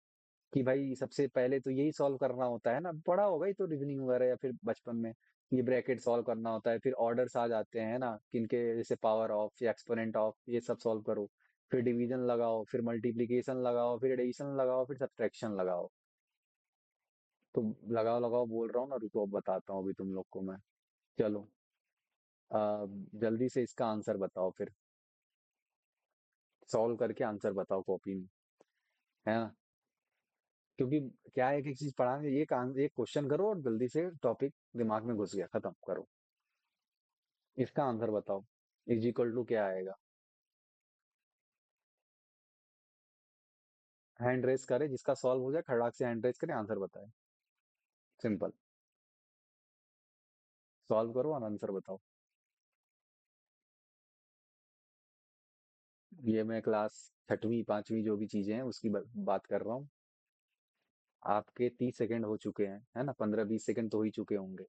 कि भाई सबसे पहले तो यही सॉल्व करना होता है ना, पढ़ा होगा ही तो रीजनिंग वगैरह या फिर बचपन में, ये ब्रैकेट सॉल्व करना होता है, फिर ऑर्डर्स आ जाते हैं ना किनके, जैसे पावर ऑफ या एक्सपोनेंट ऑफ, ये सब सॉल्व करो, फिर डिवीजन लगाओ, फिर मल्टीप्लिकेशन लगाओ, फिर एडिशन लगाओ, फिर सब्ट्रैक्शन लगाओ। तो लगाओ लगाओ बोल रहा हूँ ना, रुको अब बताता हूँ अभी तुम लोग को मैं। चलो जल्दी से इसका आंसर बताओ फिर, सॉल्व करके आंसर बताओ कॉपी में, है ना। क्योंकि क्या है, एक एक चीज पढ़ाने, एक क्वेश्चन करो और जल्दी से टॉपिक दिमाग में घुस गया, खत्म करो। इसका आंसर बताओ, इज इक्वल टू क्या आएगा? हैंड रेस करे, जिसका सॉल्व हो जाए खड़ाक से हैंड रेस करे, आंसर बताए। सिंपल। सॉल्व करो और आंसर बताओ। ये मैं क्लास छठवीं पांचवी जो भी चीजें हैं उसकी बात कर रहा हूँ। आपके 30 सेकंड हो चुके हैं, है ना, 15-20 सेकंड तो हो ही चुके होंगे।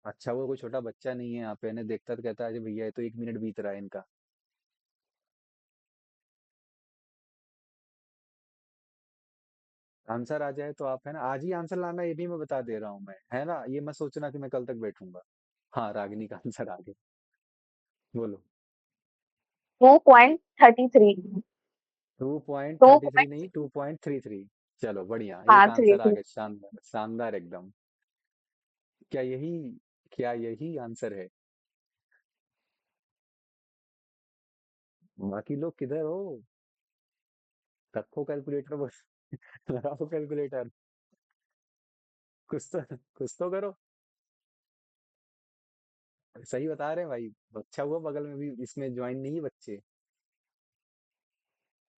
अच्छा, वो कोई छोटा बच्चा नहीं है यहाँ पे, इन्हें देखता तो कहता है अरे भैया ये तो 1 मिनट बीत रहा है इनका। आंसर आ जाए तो आप, है ना, आज ही आंसर लाना, ये भी मैं बता दे रहा हूँ मैं, है ना, ये मत सोचना कि मैं कल तक बैठूंगा। हाँ, रागिनी का आंसर आ गया। बोलो। 2.33। 2.33 नहीं, 2.33। चलो बढ़िया, हाँ, एक आंसर आ 33। गया, शानदार शानदार एकदम। क्या यही क्या यही आंसर है? बाकी लोग किधर हो? रखो कैलकुलेटर बस। लगाओ कैलकुलेटर। कुछ तो करो। सही बता रहे हैं भाई। अच्छा हुआ बगल में भी इसमें ज्वाइन नहीं है बच्चे,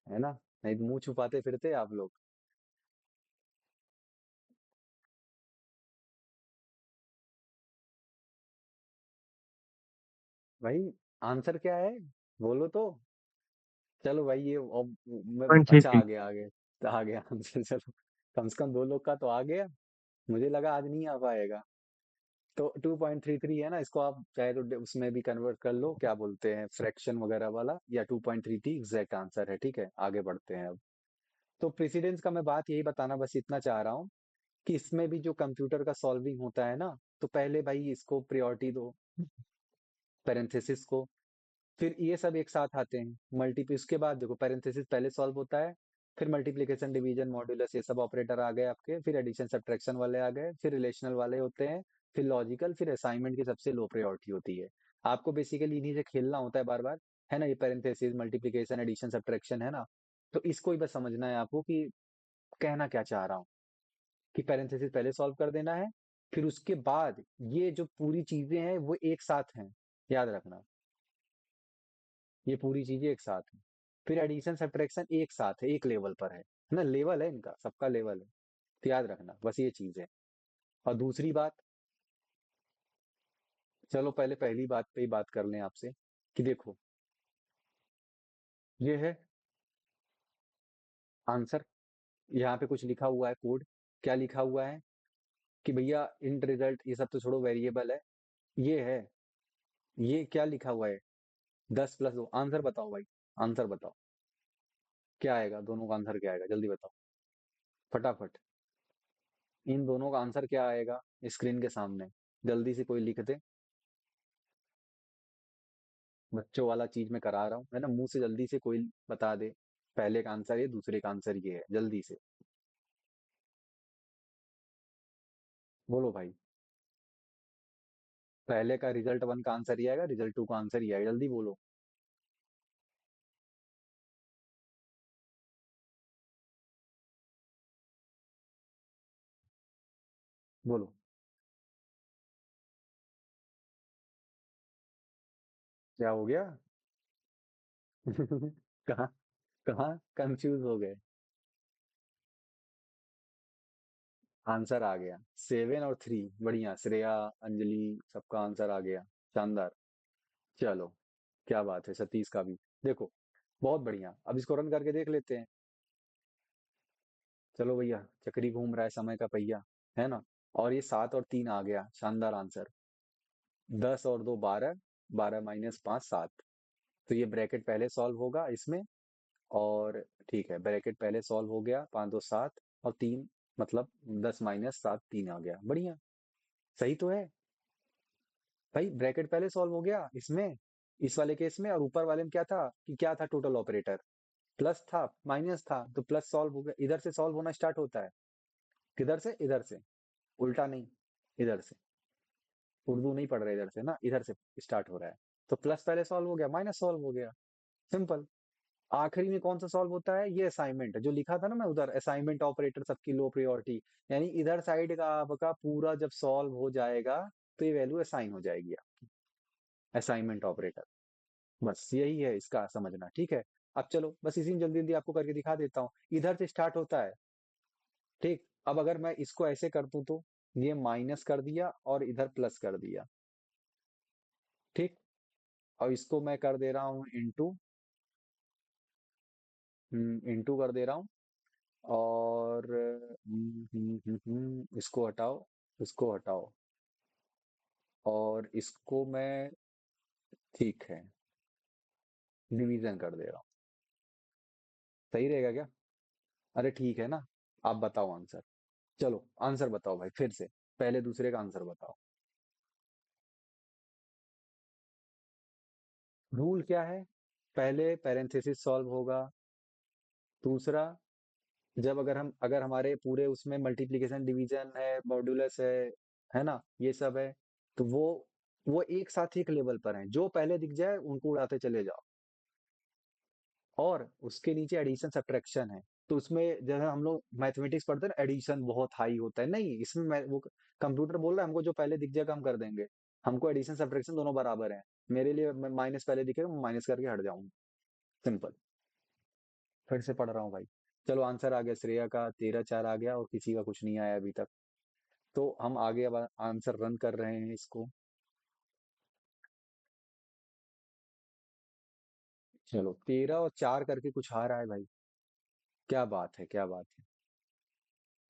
है ना, नहीं तो मुंह छुपाते फिरते आप लोग। भाई आंसर क्या है? बोलो तो। चलो भाई ये पॉइंट थ्री अच्छा थ्री आ गया आंसर। चलो, कम से कम 2 लोग का तो आ गया। मुझे लगा आज नहीं आ पाएगा। तो 2.33 है ना, इसको आप चाहे तो उसमें भी कन्वर्ट कर लो, क्या बोलते हैं, फ्रैक्शन वगैरह वाला, या 2.33 एग्जैक्ट आंसर है। ठीक है, आगे बढ़ते हैं अब। तो प्रेसिडेंस का मैं बात यही बताना बस इतना चाह रहा हूँ कि इसमें भी जो कंप्यूटर का सॉल्विंग होता है ना, तो पहले भाई इसको प्रायोरिटी दो, पैरेंथेसिस को। फिर ये सब एक साथ आते हैं, मल्टीप्ली, उसके बाद देखो पैरेंथेसिस पहले सॉल्व होता है, फिर मल्टीप्लिकेशन डिवीजन मॉड्यूलस ये सब ऑपरेटर आ गए आपके, फिर एडिशन सब्ट्रैक्शन वाले आ गए, फिर रिलेशनल वाले होते हैं, फिर लॉजिकल, फिर असाइनमेंट की सबसे लो प्रायोरिटी होती है। आपको बेसिकली इन्हीं से खेलना होता है बार बार, है ना, ये पैरेंथेसिस मल्टीप्लिकेशन एडिशन सब्ट्रैक्शन, है ना। तो इसको ही बस समझना है आपको कि कहना क्या चाह रहा हूँ, कि पैरेंथेसिस पहले सॉल्व कर देना है, फिर उसके बाद ये जो पूरी चीजें हैं वो एक साथ हैं, याद रखना, ये पूरी चीजें एक साथ हैं। फिर एडिशन सब्ट्रैक्शन एक साथ है, एक लेवल पर है ना, लेवल है इनका, सबका लेवल है। तो याद रखना बस ये चीज है। और दूसरी बात, चलो पहले पहली बात पे ही बात कर लें आपसे, कि देखो ये है आंसर। यहाँ पे कुछ लिखा हुआ है कोड, क्या लिखा हुआ है कि भैया इंट रिजल्ट ये सब तो छोड़ो, वेरिएबल है, ये है, ये क्या लिखा हुआ है, 10+2, आंसर बताओ भाई, आंसर बताओ क्या आएगा, दोनों का आंसर क्या आएगा, जल्दी बताओ फटाफट। इन दोनों का आंसर क्या आएगा स्क्रीन के सामने, जल्दी से कोई लिख दे। बच्चों वाला चीज मैं करा रहा हूँ, है ना, मुंह से जल्दी से कोई बता दे, पहले का आंसर ये, दूसरे का आंसर ये है, जल्दी से बोलो भाई। पहले का रिजल्ट 1 का आंसर ये आएगा, रिजल्ट 2 का आंसर ये आएगा, जल्दी बोलो। बोलो। क्या हो गया? कहाँ कहाँ कंफ्यूज हो गए? आंसर आ गया 7 और 3, बढ़िया, श्रेया, अंजलि, सबका आंसर आ गया, शानदार। चलो, क्या बात है, सतीश का भी। देखो, बहुत बढ़िया, अब इसको रन करके देख लेते हैं। चलो भैया, चक्री घूम रहा है समय का पहिया, है ना। और ये 7 और 3 आ गया, शानदार आंसर। 10 और 2 12, 12 - 5 7। तो ये ब्रैकेट पहले सॉल्व होगा इसमें, और ठीक है, ब्रैकेट पहले सॉल्व हो गया, 5 2 7, और 3, मतलब 10 - 7 3 आ गया, बढ़िया। सही तो है भाई, ब्रैकेट पहले सॉल्व हो गया इसमें, इस वाले केस में, और ऊपर वाले में क्या था कि क्या था टोटल ऑपरेटर, प्लस था माइनस था, तो प्लस सॉल्व हो गया, इधर से सॉल्व होना स्टार्ट होता है, किधर से, इधर से, उल्टा नहीं, इधर से। उर्दू नहीं पढ़ रहे इधर से ना, इधर से स्टार्ट हो रहा है। तो प्लस पहले सॉल्व हो गया, माइनस सॉल्व हो गया, सिंपल। आखिरी में कौन सा सॉल्व होता है, ये असाइनमेंट जो लिखा था ना मैं उधर, असाइनमेंट ऑपरेटर सबकी लो प्रायोरिटी, यानी इधर साइड का आपका पूरा जब सॉल्व हो जाएगा, तो ये वैल्यू असाइन हो जाएगी आपकी, असाइनमेंट ऑपरेटर। बस यही है इसका समझना, ठीक है। अब चलो बस इसी में जल्दी जल्दी आपको करके दिखा देता हूँ। इधर से स्टार्ट होता है, ठीक। अब अगर मैं इसको ऐसे कर दूं तो ये माइनस कर दिया और इधर प्लस कर दिया, ठीक। और इसको मैं कर दे रहा हूँ इंटू, इंटू कर दे रहा हूँ। और इसको हटाओ, इसको हटाओ, और इसको मैं, ठीक है, डिवीजन कर दे रहा हूँ। सही रहेगा क्या? अरे ठीक है ना। आप बताओ आंसर। चलो आंसर बताओ भाई फिर से, पहले दूसरे का आंसर बताओ। रूल क्या है? पहले पैरेंथेसिस सॉल्व होगा। दूसरा, जब अगर हमारे पूरे उसमें मल्टीप्लिकेशन डिवीजन है, मॉड्यूलस है ना, ये सब है, तो वो एक साथ एक लेवल पर हैं, जो पहले दिख जाए उनको उड़ाते चले जाओ। और उसके नीचे एडिशन सब्ट्रैक्शन है। तो उसमें जैसे हम लोग मैथमेटिक्स पढ़ते हैं ना, एडिशन बहुत हाई होता है, नहीं इसमें वो कंप्यूटर बोल रहा है हमको जो पहले दिख जाएगा हम कर देंगे। हमको एडिशन सब्ट्रैक्शन दोनों बराबर है। मेरे लिए माइनस पहले दिखेगा, मैं माइनस करके हट जाऊंगा। सिंपल। फिर से पढ़ रहा हूँ भाई। चलो आंसर आ गया, श्रेया का 13-4 आ गया और किसी का कुछ नहीं आया अभी तक। तो हम आगे अब आंसर रन कर रहे हैं इसको। चलो 13 और 4 करके कुछ आ रहा है भाई। क्या बात है, क्या बात है।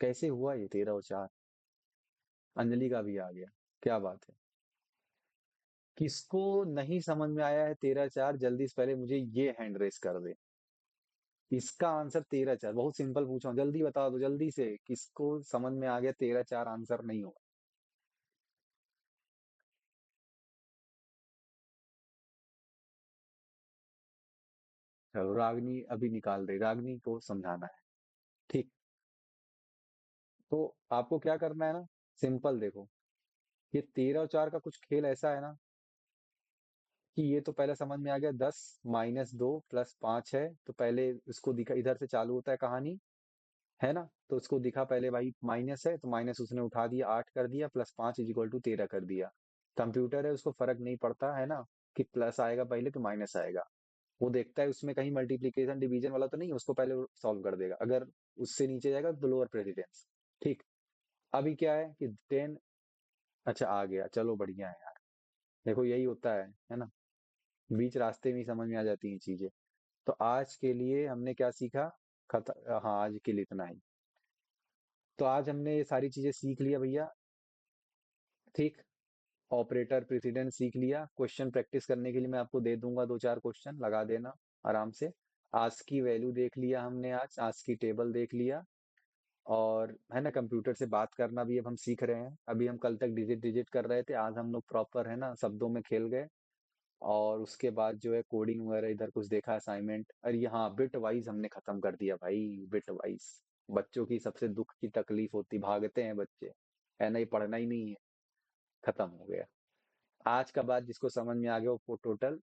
कैसे हुआ ये 13 और 4? अंजलि का भी आ गया। क्या बात है। किसको नहीं समझ में आया है 13-4, जल्दी से पहले मुझे ये हैंड रेस कर दे। इसका आंसर 13-4, बहुत सिंपल पूछा हूं, जल्दी बता दो जल्दी से, किसको समझ में आ गया 13-4 आंसर नहीं होगा। चलो रागनी अभी निकाल रही, रागनी को समझाना है, ठीक। तो आपको क्या करना है ना, सिंपल देखो, ये 13 और 4 का कुछ खेल ऐसा है ना, कि ये तो पहले समझ में आ गया, 10 - 2 + 5 है, तो पहले इसको दिखा, इधर से चालू होता है कहानी, है ना। तो उसको दिखा पहले भाई माइनस है, तो माइनस उसने उठा दिया, 8 कर दिया, +5 = 13 कर दिया। कंप्यूटर है, उसको फर्क नहीं पड़ता है ना, कि प्लस आएगा पहले कि माइनस आएगा। वो देखता है उसमें कहीं मल्टीप्लीकेशन डिवीजन वाला तो नहीं है, उसको पहले सॉल्व कर देगा, अगर उससे नीचे जाएगा तो लोअर प्रेसिडेंस, ठीक। अभी क्या है कि 10, अच्छा आ गया, चलो बढ़िया है यार। देखो यही होता है ना, बीच रास्ते में ही समझ में आ जाती हैं चीजें। तो आज के लिए हमने क्या सीखा? हाँ आज के लिए इतना ही। तो आज हमने ये सारी चीजें सीख लिया भैया, ठीक। ऑपरेटर प्रेसिडेंस सीख लिया, क्वेश्चन प्रैक्टिस करने के लिए मैं आपको दे दूंगा 2-4 क्वेश्चन, लगा देना आराम से। आज की वैल्यू देख लिया हमने, आज की टेबल देख लिया, और है ना कंप्यूटर से बात करना भी अब हम सीख रहे हैं। अभी हम कल तक डिजिट डिजिट कर रहे थे, आज हम लोग प्रॉपर है ना शब्दों में खेल गए। और उसके बाद जो है कोडिंग वगैरह इधर कुछ देखा असाइनमेंट, और यहाँ बिट वाइज हमने खत्म कर दिया भाई, बिट वाइज। बच्चों की सबसे दुख की तकलीफ होती, भागते हैं बच्चे, है ना, ये पढ़ना ही नहीं है। खत्म हो गया। आज का बाद जिसको समझ में आ गया वो टोटल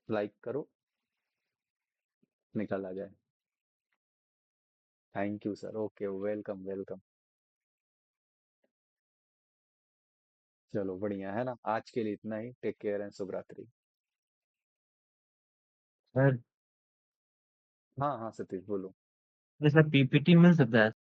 लाइक करो, निकल आ जाए। Thank you sir, okay, welcome welcome. चलो बढ़िया है ना, आज के लिए इतना ही, टेक केयर एंड शुभ रात्रि। सर, हाँ हाँ सतीश बोलो। जैसा पीपीटी मिल सकता है?